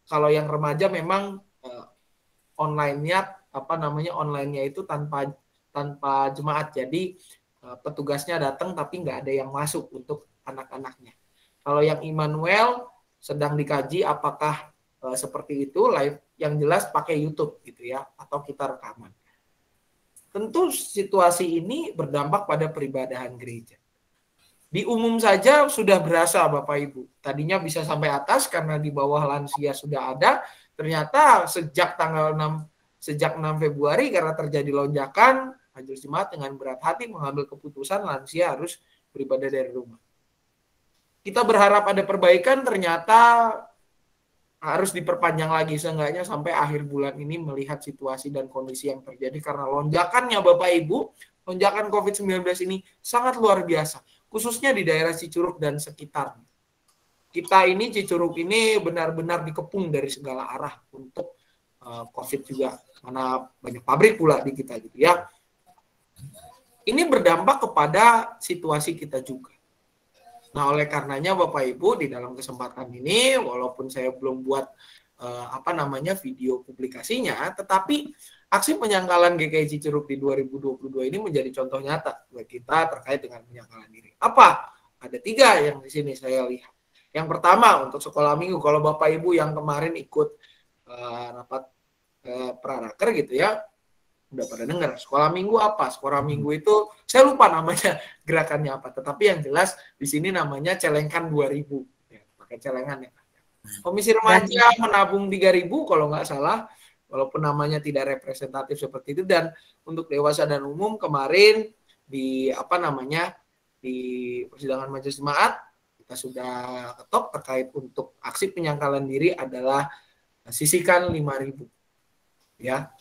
kalau yang remaja memang online-nya online-nya itu tanpa jemaat. Jadi petugasnya datang tapi nggak ada yang masuk untuk anak-anaknya. Kalau yang Immanuel sedang dikaji apakah seperti itu live, yang jelas pakai YouTube gitu ya, atau kita rekaman. Tentu situasi ini berdampak pada peribadahan gereja. Di umum saja sudah berasa Bapak Ibu. Tadinya bisa sampai atas karena di bawah lansia sudah ada. Ternyata sejak tanggal 6 Februari karena terjadi lonjakan, Majelis Jemaat dengan berat hati mengambil keputusan lansia harus beribadah dari rumah. Kita berharap ada perbaikan, ternyata harus diperpanjang lagi seenggaknya sampai akhir bulan ini melihat situasi dan kondisi yang terjadi karena lonjakannya Bapak Ibu, lonjakan COVID-19 ini sangat luar biasa. Khususnya di daerah Cicurug dan sekitar. Kita ini Cicurug ini benar-benar dikepung dari segala arah untuk COVID juga, karena banyak pabrik pula di kita gitu ya. Ini berdampak kepada situasi kita juga. Nah, oleh karenanya Bapak Ibu di dalam kesempatan ini, walaupun saya belum buat video publikasinya, tetapi aksi penyangkalan GKI Cicurug di 2022 ini menjadi contoh nyata buat kita terkait dengan penyangkalan diri. Apa? Ada 3 yang di sini saya lihat. Yang pertama untuk sekolah minggu, kalau Bapak Ibu yang kemarin ikut rapat praraker gitu ya, udah pada dengar sekolah minggu apa? Sekolah minggu itu saya lupa namanya gerakannya apa, tetapi yang jelas di sini namanya Celengkan 2000. Ya, pakai celengan ya. Komisi remaja menabung 3.000 kalau nggak salah. Walaupun namanya tidak representatif seperti itu, dan untuk dewasa dan umum kemarin di di persidangan Majelis Jemaat kita sudah ketok terkait untuk aksi penyangkalan diri adalah sisihkan 5.000. Ya.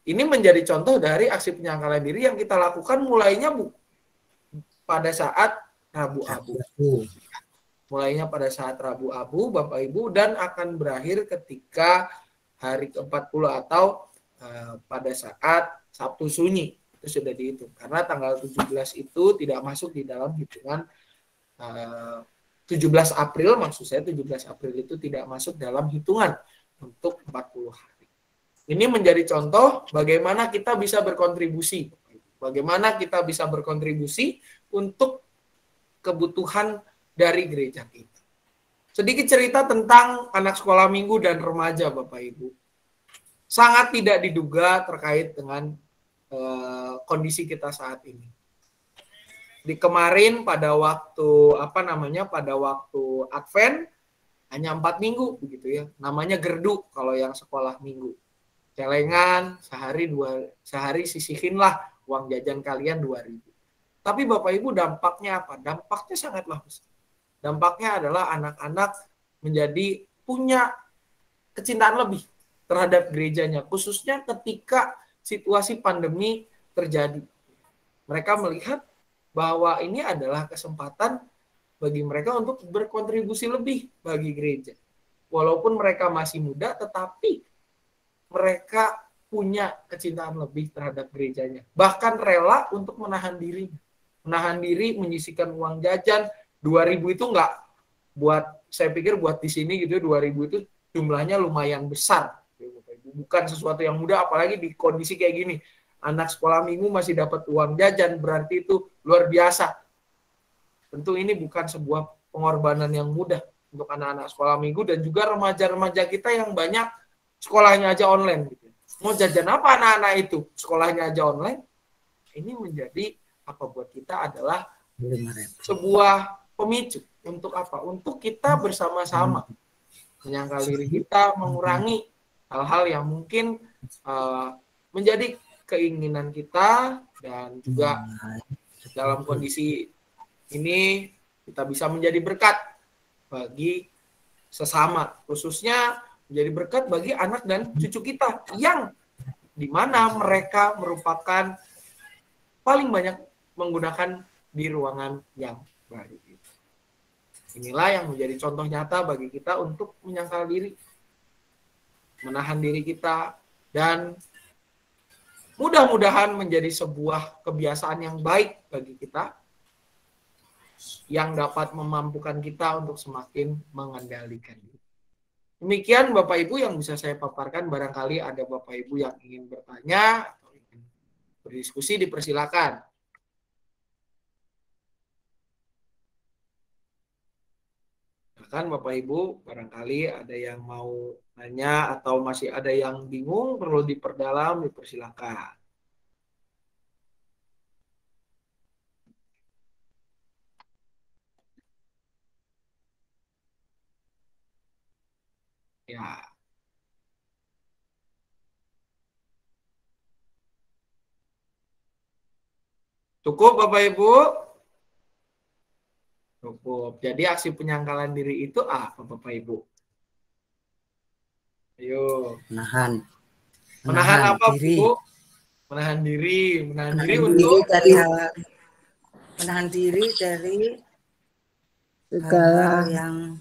Ini menjadi contoh dari aksi penyangkalan diri yang kita lakukan mulainya pada saat Rabu Abu. Mulainya pada saat Rabu Abu Bapak Ibu, dan akan berakhir ketika hari ke-40 atau pada saat Sabtu Sunyi. Itu sudah dihitung. Karena tanggal 17 itu tidak masuk di dalam hitungan 17 April, maksud saya 17 April itu tidak masuk dalam hitungan untuk 40 hari. Ini menjadi contoh bagaimana kita bisa berkontribusi. Bagaimana kita bisa berkontribusi untuk kebutuhan dari gereja kita. Sedikit cerita tentang anak sekolah minggu dan remaja Bapak Ibu. Sangat tidak diduga terkait dengan kondisi kita saat ini. Di kemarin pada waktu pada waktu Advent hanya 4 minggu begitu ya. Namanya gerdu kalau yang sekolah minggu. Celengan sehari sisihinlah uang jajan kalian 2.000. Tapi Bapak Ibu dampaknya apa? Dampaknya sangatlah besar. Dampaknya adalah anak-anak menjadi punya kecintaan lebih terhadap gerejanya, khususnya ketika situasi pandemi terjadi. Mereka melihat bahwa ini adalah kesempatan bagi mereka untuk berkontribusi lebih bagi gereja. Walaupun mereka masih muda, tetapi mereka punya kecintaan lebih terhadap gerejanya. Bahkan rela untuk menahan diri. Menahan diri, menyisihkan uang jajan. 2.000 itu enggak saya pikir buat di sini gitu 2.000 itu jumlahnya lumayan besar. Bukan sesuatu yang mudah, apalagi di kondisi kayak gini. Anak sekolah minggu masih dapat uang jajan, berarti itu luar biasa. Tentu ini bukan sebuah pengorbanan yang mudah untuk anak-anak sekolah minggu dan juga remaja-remaja kita yang banyak sekolahnya aja online. Gitu. Mau jajan apa anak-anak itu? Sekolahnya aja online. Ini menjadi apa buat kita adalah sebuah pemicu untuk apa? Untuk kita bersama-sama menyangkal diri kita, mengurangi hal-hal yang mungkin menjadi keinginan kita, dan juga dalam kondisi ini kita bisa menjadi berkat bagi sesama, khususnya menjadi berkat bagi anak dan cucu kita yang dimana mereka merupakan paling banyak menggunakan di ruangan yang baru. Inilah yang menjadi contoh nyata bagi kita untuk menyangkal diri, menahan diri kita, dan mudah-mudahan menjadi sebuah kebiasaan yang baik bagi kita yang dapat memampukan kita untuk semakin mengendalikan diri. Demikian Bapak Ibu yang bisa saya paparkan. Barangkali ada Bapak Ibu yang ingin bertanya atau ingin berdiskusi, dipersilakan. Kan Bapak Ibu, barangkali ada yang mau nanya atau masih ada yang bingung perlu diperdalam, dipersilakan. Ya. Cukup Bapak Ibu? Cukup. Jadi aksi penyangkalan diri itu apa Bapak Ibu? Ayo. Menahan apa diri. Bu? Menahan diri. Menahan diri Menahan untuk diri dari menahan diri dari hal-hal yang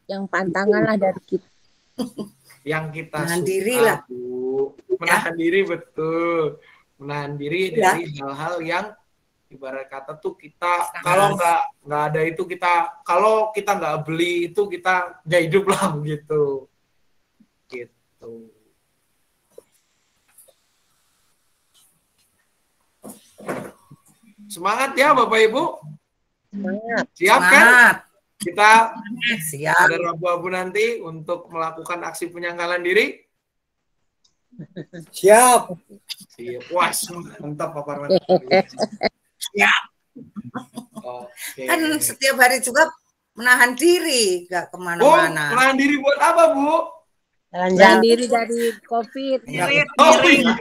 yang pantangan lah dari kita. Yang kita menahan suka, diri lah. Bu. Menahan diri, betul. Menahan diri dari hal-hal yang ibarat kata tuh kita kalau nggak ada itu kita, kalau kita nggak beli itu kita nggak hidup lah begitu. Gitu. Semangat ya Bapak Ibu. Semangat. Siap kan? Kita siap. ada abu-abu nanti untuk melakukan aksi penyangkalan diri. Siap. Siap. Wah, mantap Pak Parman. Siap. Oke. Kan setiap hari juga menahan diri, nggak kemana-mana. Menahan diri buat apa, Bu? Jalan diri dari COVID. Oh, iya.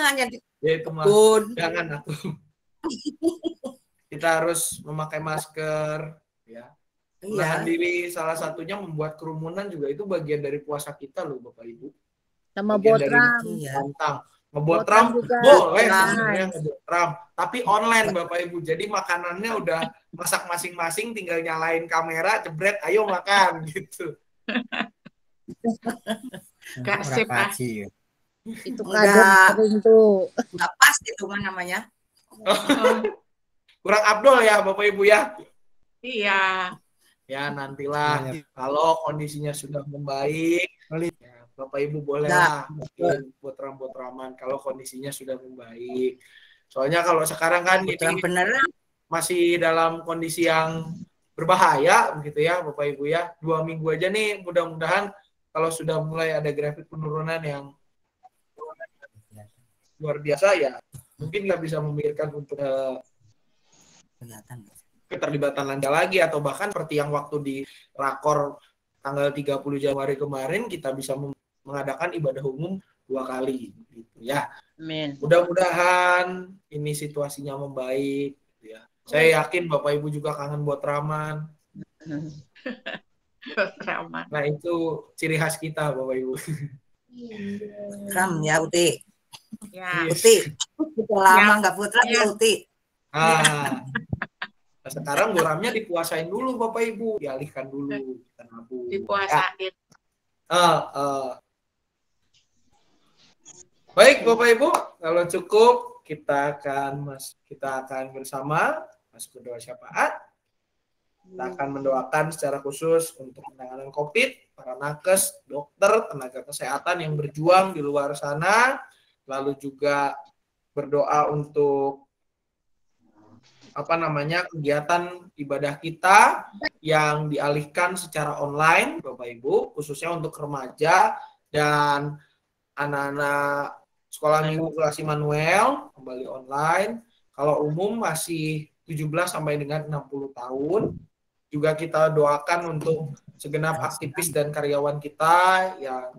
Hanya di Ya itu mah. Jangan aku. Kita harus memakai masker, ya. Menahan diri salah satunya membuat kerumunan juga itu bagian dari puasa kita loh Bapak Ibu. Sama botram. Pantang. Ngebotram boleh sebenarnya ngebotram, tapi online Bapak Ibu. Jadi makanannya udah masak masing-masing, tinggal nyalain kamera, jebret, ayo makan gitu. Gak sip ah. Itu kadang tuh. Nggak pas itu namanya. Kurang abdol ya Bapak Ibu ya. Iya. Ya nantilah kalau kondisinya sudah membaik, ya, Bapak Ibu bolehlah bikin botram-botraman kalau kondisinya sudah membaik. Soalnya kalau sekarang kan ini beneran masih dalam kondisi yang berbahaya begitu ya Bapak Ibu ya. 2 minggu aja nih, mudah-mudahan kalau sudah mulai ada grafik penurunan yang luar biasa ya, mungkin nggak bisa memikirkan untuk keterlibatan Landa lagi, atau bahkan seperti yang waktu di rakor tanggal 30 Januari kemarin kita bisa mengadakan ibadah umum 2 kali gitu ya. Amin. Mudah-mudahan ini situasinya membaik gitu ya. Saya yakin Bapak Ibu juga kangen botraman. Botraman. Nah, itu ciri khas kita Bapak Ibu. Ram ya Uti. Ya. Uti. Udah lama nggak putra ya Uti. Nah, sekarang boramnya dikuasain dulu Bapak Ibu, dialihkan dulu kita nabung. Dipuasain. Baik Bapak Ibu, kalau cukup kita akan bersama masuk ke doa syafaat. Kita akan mendoakan secara khusus untuk penanganan COVID, para nakes, dokter, tenaga kesehatan yang berjuang di luar sana, lalu juga berdoa untuk kegiatan ibadah kita yang dialihkan secara online Bapak Ibu, khususnya untuk remaja dan anak-anak sekolah minggu kelas Immanuel kembali online. Kalau umum masih 17 sampai dengan 60 tahun. Juga kita doakan untuk segenap aktivis dan karyawan kita yang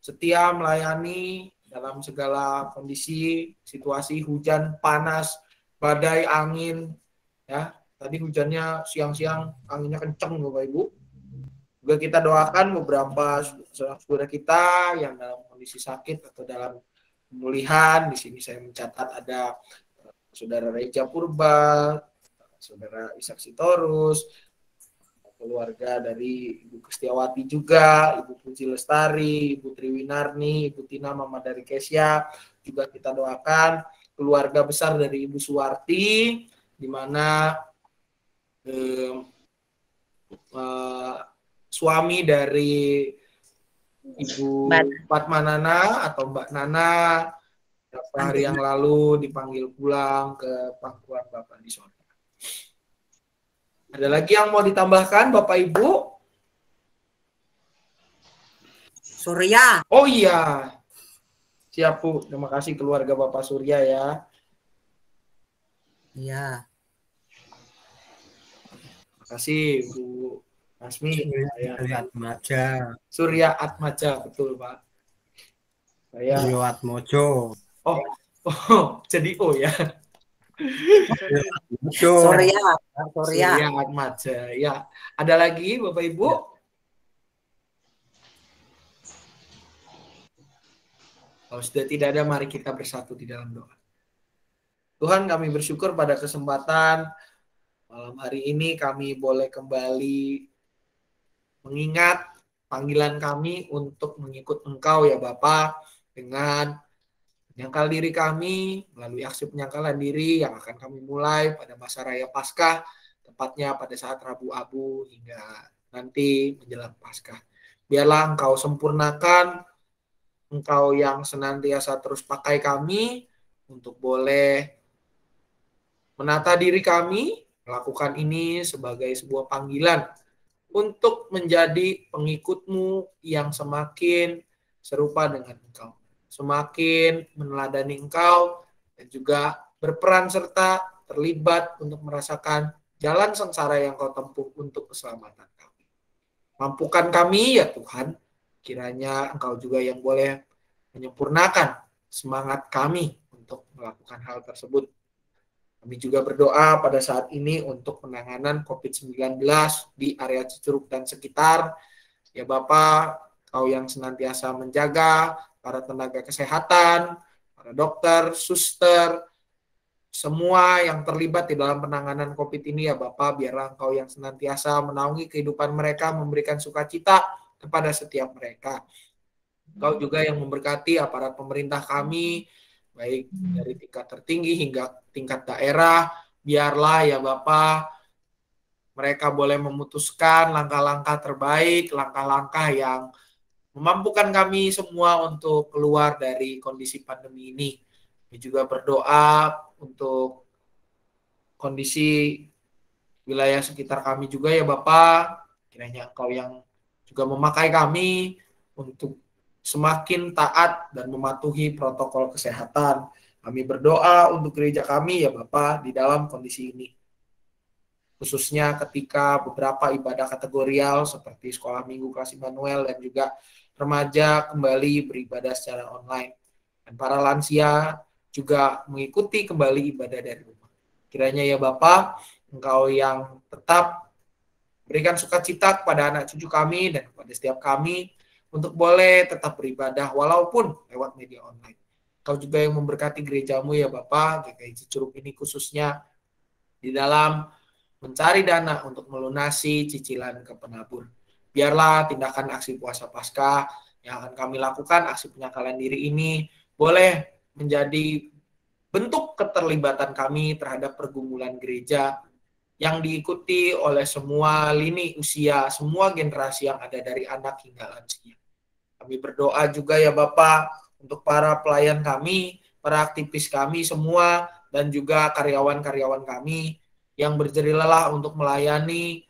setia melayani dalam segala kondisi, situasi hujan, panas, badai, angin, ya. Tadi hujannya siang-siang, anginnya kenceng Bapak Ibu. Juga kita doakan beberapa saudara kita yang dalam kondisi sakit atau dalam pemulihan. Di sini saya mencatat ada Saudara Reja Purba, Saudara Ishak Sitorus, keluarga dari Ibu Kristiawati juga, Ibu Puji Lestari, Ibu Triwinarni, Ibu Tina, Mama dari Kesya. Juga kita doakan keluarga besar dari Ibu Suwarti, di mana suami dari Ibu Fatmanana atau Mbak Nana beberapa hari yang lalu dipanggil pulang ke pangkuan Bapak di sana. Ada lagi yang mau ditambahkan Bapak Ibu? Surya. Oh iya. Siap Bu, terima kasih keluarga Bapak Surya ya. Iya. Makasih Bu Asmi. Surya Atmaja, Surya Atmaja, betul Pak. Saya Rio Atmojo, jadi O ya. Atmojo, Surya. Surya Atmaja. Ya, ada lagi Bapak Ibu? Kalau sudah tidak ada, mari kita bersatu di dalam doa. Tuhan, kami bersyukur pada kesempatan malam hari ini kami boleh kembali mengingat panggilan kami untuk mengikut Engkau ya Bapa, dengan menyangkal diri kami melalui aksi penyangkalan diri yang akan kami mulai pada masa Raya Paskah, tepatnya pada saat Rabu Abu hingga nanti menjelang Paskah. Biarlah Engkau sempurnakan, Engkau yang senantiasa terus pakai kami untuk boleh menata diri kami, melakukan ini sebagai sebuah panggilan untuk menjadi pengikut-Mu yang semakin serupa dengan Engkau, semakin meneladani Engkau, dan juga berperan serta terlibat untuk merasakan jalan sengsara yang Kau tempuh untuk keselamatan kami. Mampukan kami ya Tuhan, kiranya Engkau juga yang boleh menyempurnakan semangat kami untuk melakukan hal tersebut. Kami juga berdoa pada saat ini untuk penanganan COVID-19 di area Cicurug dan sekitar. Ya Bapak, Kau yang senantiasa menjaga para tenaga kesehatan, para dokter, suster, semua yang terlibat di dalam penanganan COVID ini ya Bapak, biarlah Engkau yang senantiasa menaungi kehidupan mereka, memberikan sukacita kepada setiap mereka. Engkau juga yang memberkati aparat pemerintah kami, baik dari tingkat tertinggi hingga tingkat daerah, biarlah ya Bapak, mereka boleh memutuskan langkah-langkah terbaik, langkah-langkah yang memampukan kami semua untuk keluar dari kondisi pandemi ini. Kami juga berdoa untuk kondisi wilayah sekitar kami juga ya Bapak, kiranya Engkau yang juga memakai kami untuk semakin taat dan mematuhi protokol kesehatan. Kami berdoa untuk gereja kami ya Bapak di dalam kondisi ini. Khususnya ketika beberapa ibadah kategorial seperti sekolah minggu kelas Immanuel dan juga remaja kembali beribadah secara online. Dan para lansia juga mengikuti kembali ibadah dari rumah. Kiranya ya Bapak, Engkau yang tetap berikan sukacita kepada anak cucu kami dan kepada setiap kami untuk boleh tetap beribadah walaupun lewat media online. Kau juga yang memberkati gerejamu ya Bapak, GKI Cicurug ini khususnya di dalam mencari dana untuk melunasi cicilan ke penabur. Biarlah tindakan aksi puasa Paskah yang akan kami lakukan, aksi penyangkalan diri ini, boleh menjadi bentuk keterlibatan kami terhadap pergumulan gereja yang diikuti oleh semua lini usia, semua generasi yang ada dari anak hingga lansia. Kami berdoa juga ya Bapak untuk para pelayan kami, para aktivis kami semua, dan juga karyawan-karyawan kami yang berjerih lelah untuk melayani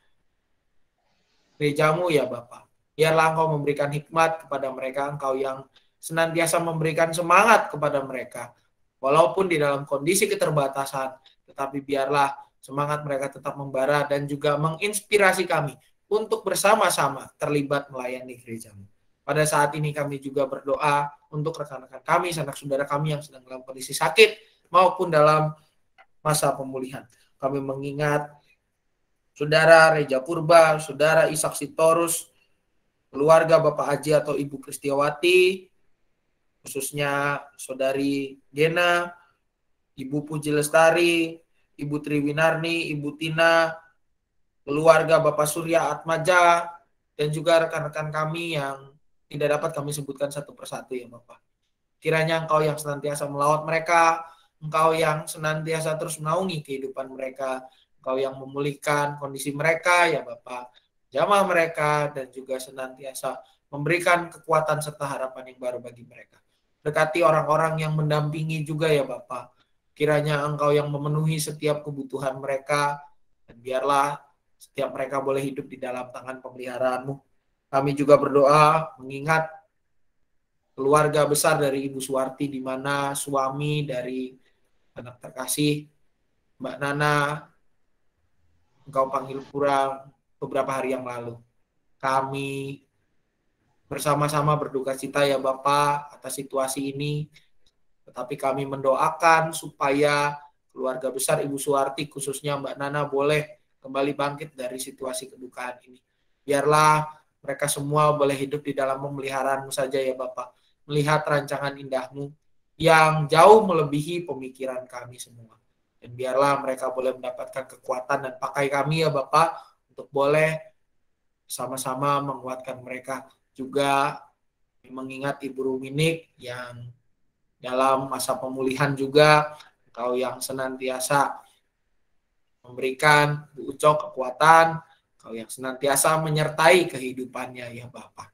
gerejamu ya Bapak. Biarlah Engkau memberikan hikmat kepada mereka, Engkau yang senantiasa memberikan semangat kepada mereka. Walaupun di dalam kondisi keterbatasan, tetapi biarlah semangat mereka tetap membara dan juga menginspirasi kami untuk bersama-sama terlibat melayani gerejamu. Pada saat ini kami juga berdoa untuk rekan-rekan kami, sanak saudara kami yang sedang dalam kondisi sakit maupun dalam masa pemulihan. Kami mengingat Saudara Reja Purba, Saudara Ishak Sitorus, keluarga Bapak Haji atau Ibu Kristiawati, khususnya Saudari Gena, Ibu Puji Lestari, Ibu Triwinarni, Ibu Tina, keluarga Bapak Surya Atmaja, dan juga rekan-rekan kami yang tidak dapat kami sebutkan satu persatu ya Bapak. Kiranya Engkau yang senantiasa melawat mereka, Engkau yang senantiasa terus menaungi kehidupan mereka, Engkau yang memulihkan kondisi mereka ya Bapak, jamah mereka, dan juga senantiasa memberikan kekuatan serta harapan yang baru bagi mereka. Berkati orang-orang yang mendampingi juga ya Bapak, kiranya Engkau yang memenuhi setiap kebutuhan mereka, dan biarlah setiap mereka boleh hidup di dalam tangan pemeliharaan-Mu. Kami juga berdoa mengingat keluarga besar dari Ibu Suwarti, di mana suami dari anak terkasih Mbak Nana Engkau panggil pulang beberapa hari yang lalu. Kami bersama-sama berduka cita ya Bapak atas situasi ini. Tetapi kami mendoakan supaya keluarga besar Ibu Suwarti, khususnya Mbak Nana, boleh kembali bangkit dari situasi kedukaan ini. Biarlah mereka semua boleh hidup di dalam pemeliharaan-Mu saja ya Bapak. Melihat rancangan indah-Mu yang jauh melebihi pemikiran kami semua. Dan biarlah mereka boleh mendapatkan kekuatan dan pakai kami ya Bapak untuk boleh sama-sama menguatkan mereka. Juga mengingat Ibu Ruminik yang dalam masa pemulihan juga, Engkau yang senantiasa memberikan Bu Ucok kekuatan, Engkau yang senantiasa menyertai kehidupannya ya Bapak.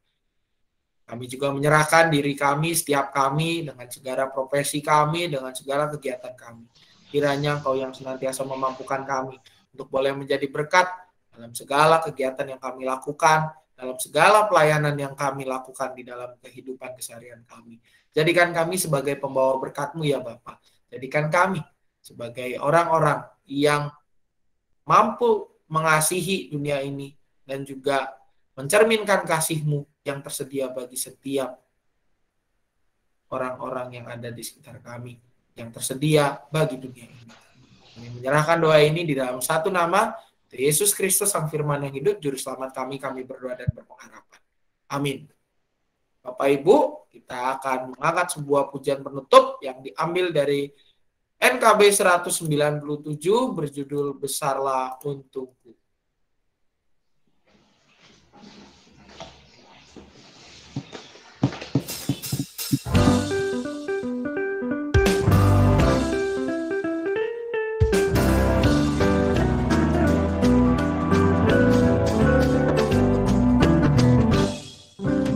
Kami juga menyerahkan diri kami, setiap kami, dengan segala profesi kami, dengan segala kegiatan kami. Kiranya Engkau yang senantiasa memampukan kami untuk boleh menjadi berkat dalam segala kegiatan yang kami lakukan, dalam segala pelayanan yang kami lakukan di dalam kehidupan keseharian kami. Jadikan kami sebagai pembawa berkat-Mu ya Bapak. Jadikan kami sebagai orang-orang yang mampu mengasihi dunia ini dan juga mencerminkan kasih-Mu yang tersedia bagi setiap orang-orang yang ada di sekitar kami, yang tersedia bagi dunia ini. Kami menyerahkan doa ini di dalam satu nama, Yesus Kristus Sang Firman yang hidup, Juru Selamat kami berdoa dan berpengharapan. Amin. Bapak Ibu, kita akan mengangkat sebuah pujian penutup yang diambil dari NKB 197 berjudul Besarlah Untungku.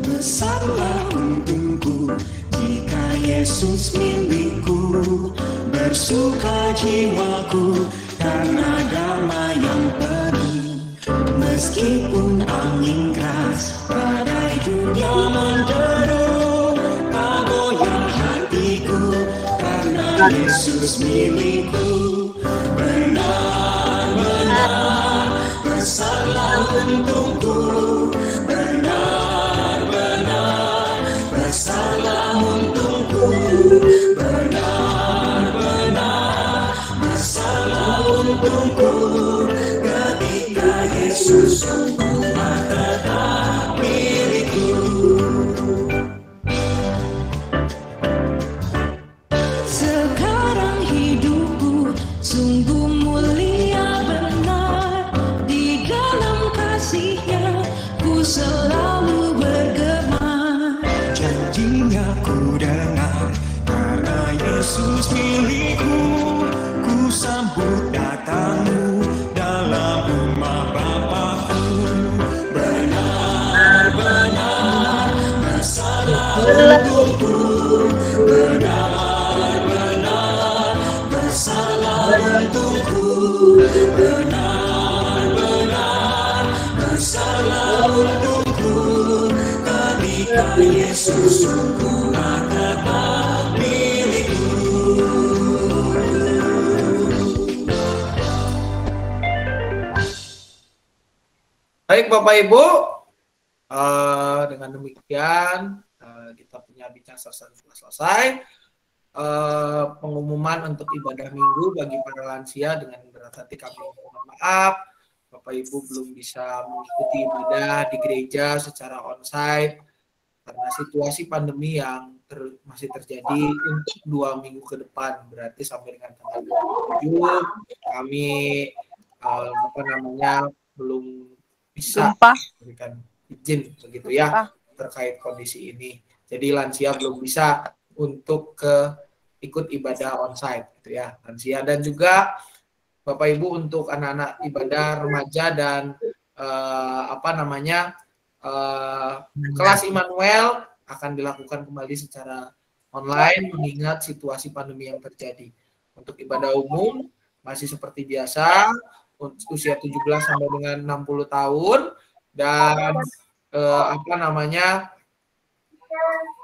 Besarlah untungku jika Yesus milikku, bersuka jiwaku karena damai yang penuh. Meskipun angin keras badai dunia menderu, tak goyah hatiku karena Yesus milikku. Benar-benar besarlah untungku, besarlah untungku, benar-benar besarlah untungku, ketika Yesus telah tetap milikku. Sekarang hidupku sungguh mulia benar, di dalam kasih-Nya ku selalu bergema. Janjinya ku dengar, karena Yesus milikku, ku sambut datang-Mu dalam rumah Bapa-Ku. Benar-benar besarlah untungku, benar-benar besarlah untungku, benar-benar besarlah untungku, ketika Yesus sungguh tetap milikku. Baik Bapak Ibu, dengan demikian kita punya bincang selesai. Pengumuman untuk ibadah minggu bagi para lansia, dengan berat hati kami mohon maaf Bapak Ibu belum bisa mengikuti ibadah di gereja secara onsite karena situasi pandemi yang masih terjadi untuk 2 minggu ke depan, berarti sampai dengan tanggal 27 kami belum bisa memberikan izin begitu ya terkait kondisi ini. Jadi lansia belum bisa untuk ikut ibadah onsite gitu ya, lansia. Dan juga Bapak Ibu untuk anak-anak ibadah remaja dan kelas Immanuel akan dilakukan kembali secara online mengingat situasi pandemi yang terjadi. Untuk ibadah umum masih seperti biasa, usia 17 sampai dengan 60 tahun dan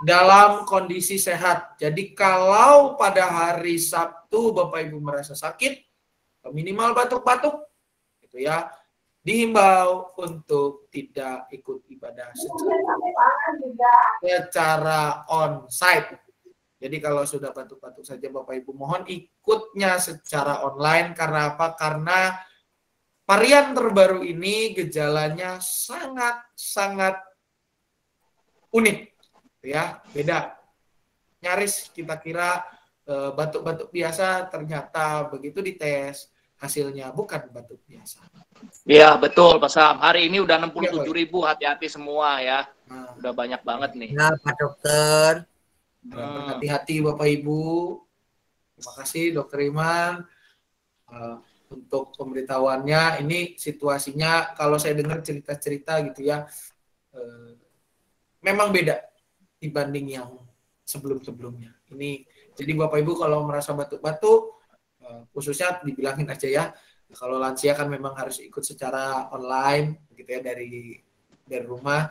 dalam kondisi sehat. Jadi kalau pada hari Sabtu Bapak Ibu merasa sakit, minimal batuk-batuk, gitu ya, dihimbau untuk tidak ikut ibadah secara on-site. Jadi kalau sudah batuk-batuk saja Bapak Ibu mohon ikutnya secara online. Karena apa? Karena varian terbaru ini gejalanya sangat unik, ya, beda. Nyaris kita kira batuk-batuk biasa, ternyata begitu dites hasilnya bukan batuk biasa. Iya betul Pak Sam. Hari ini udah 67.000, hati-hati semua ya. Udah banyak banget nih. Ya Pak Dokter. Hati-hati Bapak Ibu. Terima kasih Dokter Iman untuk pemberitahuannya. Ini situasinya kalau saya dengar cerita-cerita gitu ya, memang beda dibanding yang sebelum-sebelumnya. Ini jadi Bapak Ibu kalau merasa batuk-batuk, khususnya dibilangin aja ya. Kalau lansia kan memang harus ikut secara online, gitu ya, dari rumah.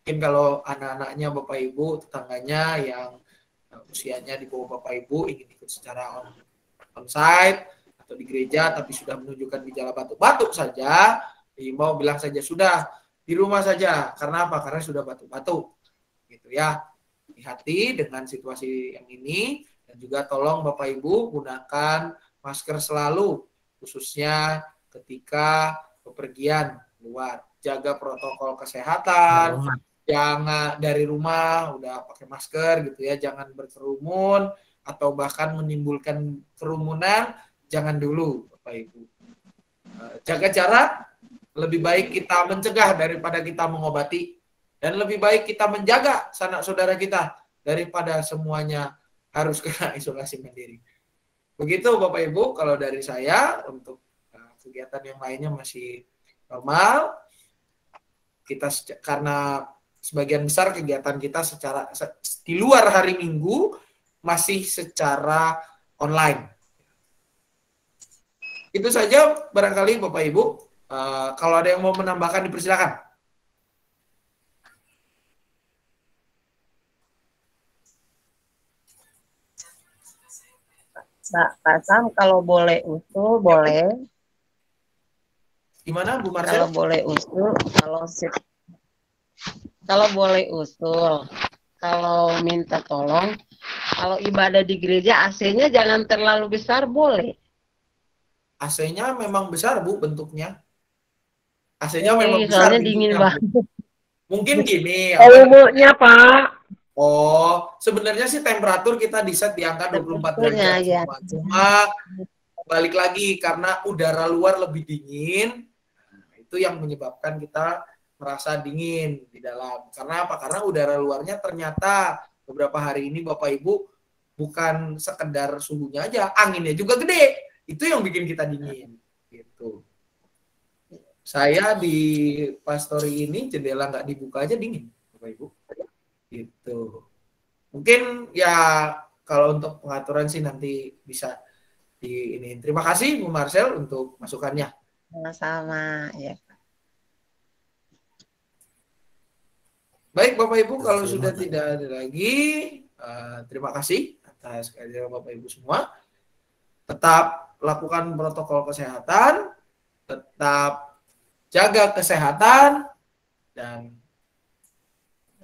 Mungkin kalau anak-anaknya Bapak Ibu, tetangganya yang usianya di bawah Bapak Ibu ingin ikut secara onsite atau di gereja, tapi sudah menunjukkan gejala batuk-batuk saja, mau bilang saja sudah di rumah saja. Karena apa? Karena sudah batuk-batuk, gitu ya. Hati-hati dengan situasi yang ini. Dan juga tolong Bapak Ibu gunakan masker selalu, khususnya ketika bepergian keluar. Jaga protokol kesehatan, jangan dari rumah udah pakai masker gitu ya, jangan berkerumun atau bahkan menimbulkan kerumunan, jangan dulu Bapak Ibu. Jaga jarak, lebih baik kita mencegah daripada kita mengobati, dan lebih baik kita menjaga sanak saudara kita daripada semuanya harus kena isolasi mandiri. Begitu Bapak Ibu kalau dari saya. Untuk kegiatan yang lainnya masih normal. Kita karena sebagian besar kegiatan kita secara di luar hari Minggu masih secara online. Itu saja barangkali Bapak Ibu. Kalau ada yang mau menambahkan dipersilakan. Pak Sam, kalau boleh usul, boleh. Gimana Bu Marcel? Kalau boleh usul, kalau boleh usul, kalau minta tolong, kalau ibadah di gereja AC-nya jangan terlalu besar, boleh. AC-nya memang besar Bu bentuknya. AC-nya memang besar. Soalnya dingin banget. Mungkin gini. Umurnya Pak. Oh, sebenarnya sih temperatur kita di set di angka 24 derajat. Ya. Cuma balik lagi karena udara luar lebih dingin, itu yang menyebabkan kita merasa dingin di dalam. Karena apa? Karena udara luarnya ternyata beberapa hari ini Bapak Ibu bukan sekedar suhunya aja, anginnya juga gede. Itu yang bikin kita dingin. Gitu. Saya di pastori ini jendela nggak dibuka aja dingin, Bapak Ibu. Gitu. Mungkin ya kalau untuk pengaturan sih nanti bisa di ini. Terima kasih Bu Marcel untuk masukannya. Sama-sama ya. Baik Bapak Ibu, kalau sudah tidak ada lagi, terima kasih atas kehadiran Bapak Ibu semua. Tetap lakukan protokol kesehatan, tetap jaga kesehatan, dan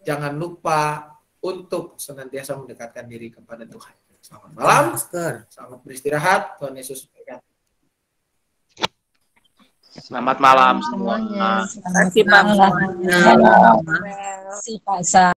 jangan lupa untuk senantiasa mendekatkan diri kepada Tuhan. Selamat malam, selamat beristirahat, Tuhan Yesus berkati. Selamat malam semuanya. Terima kasih Pak. Terima kasih Pak Sam.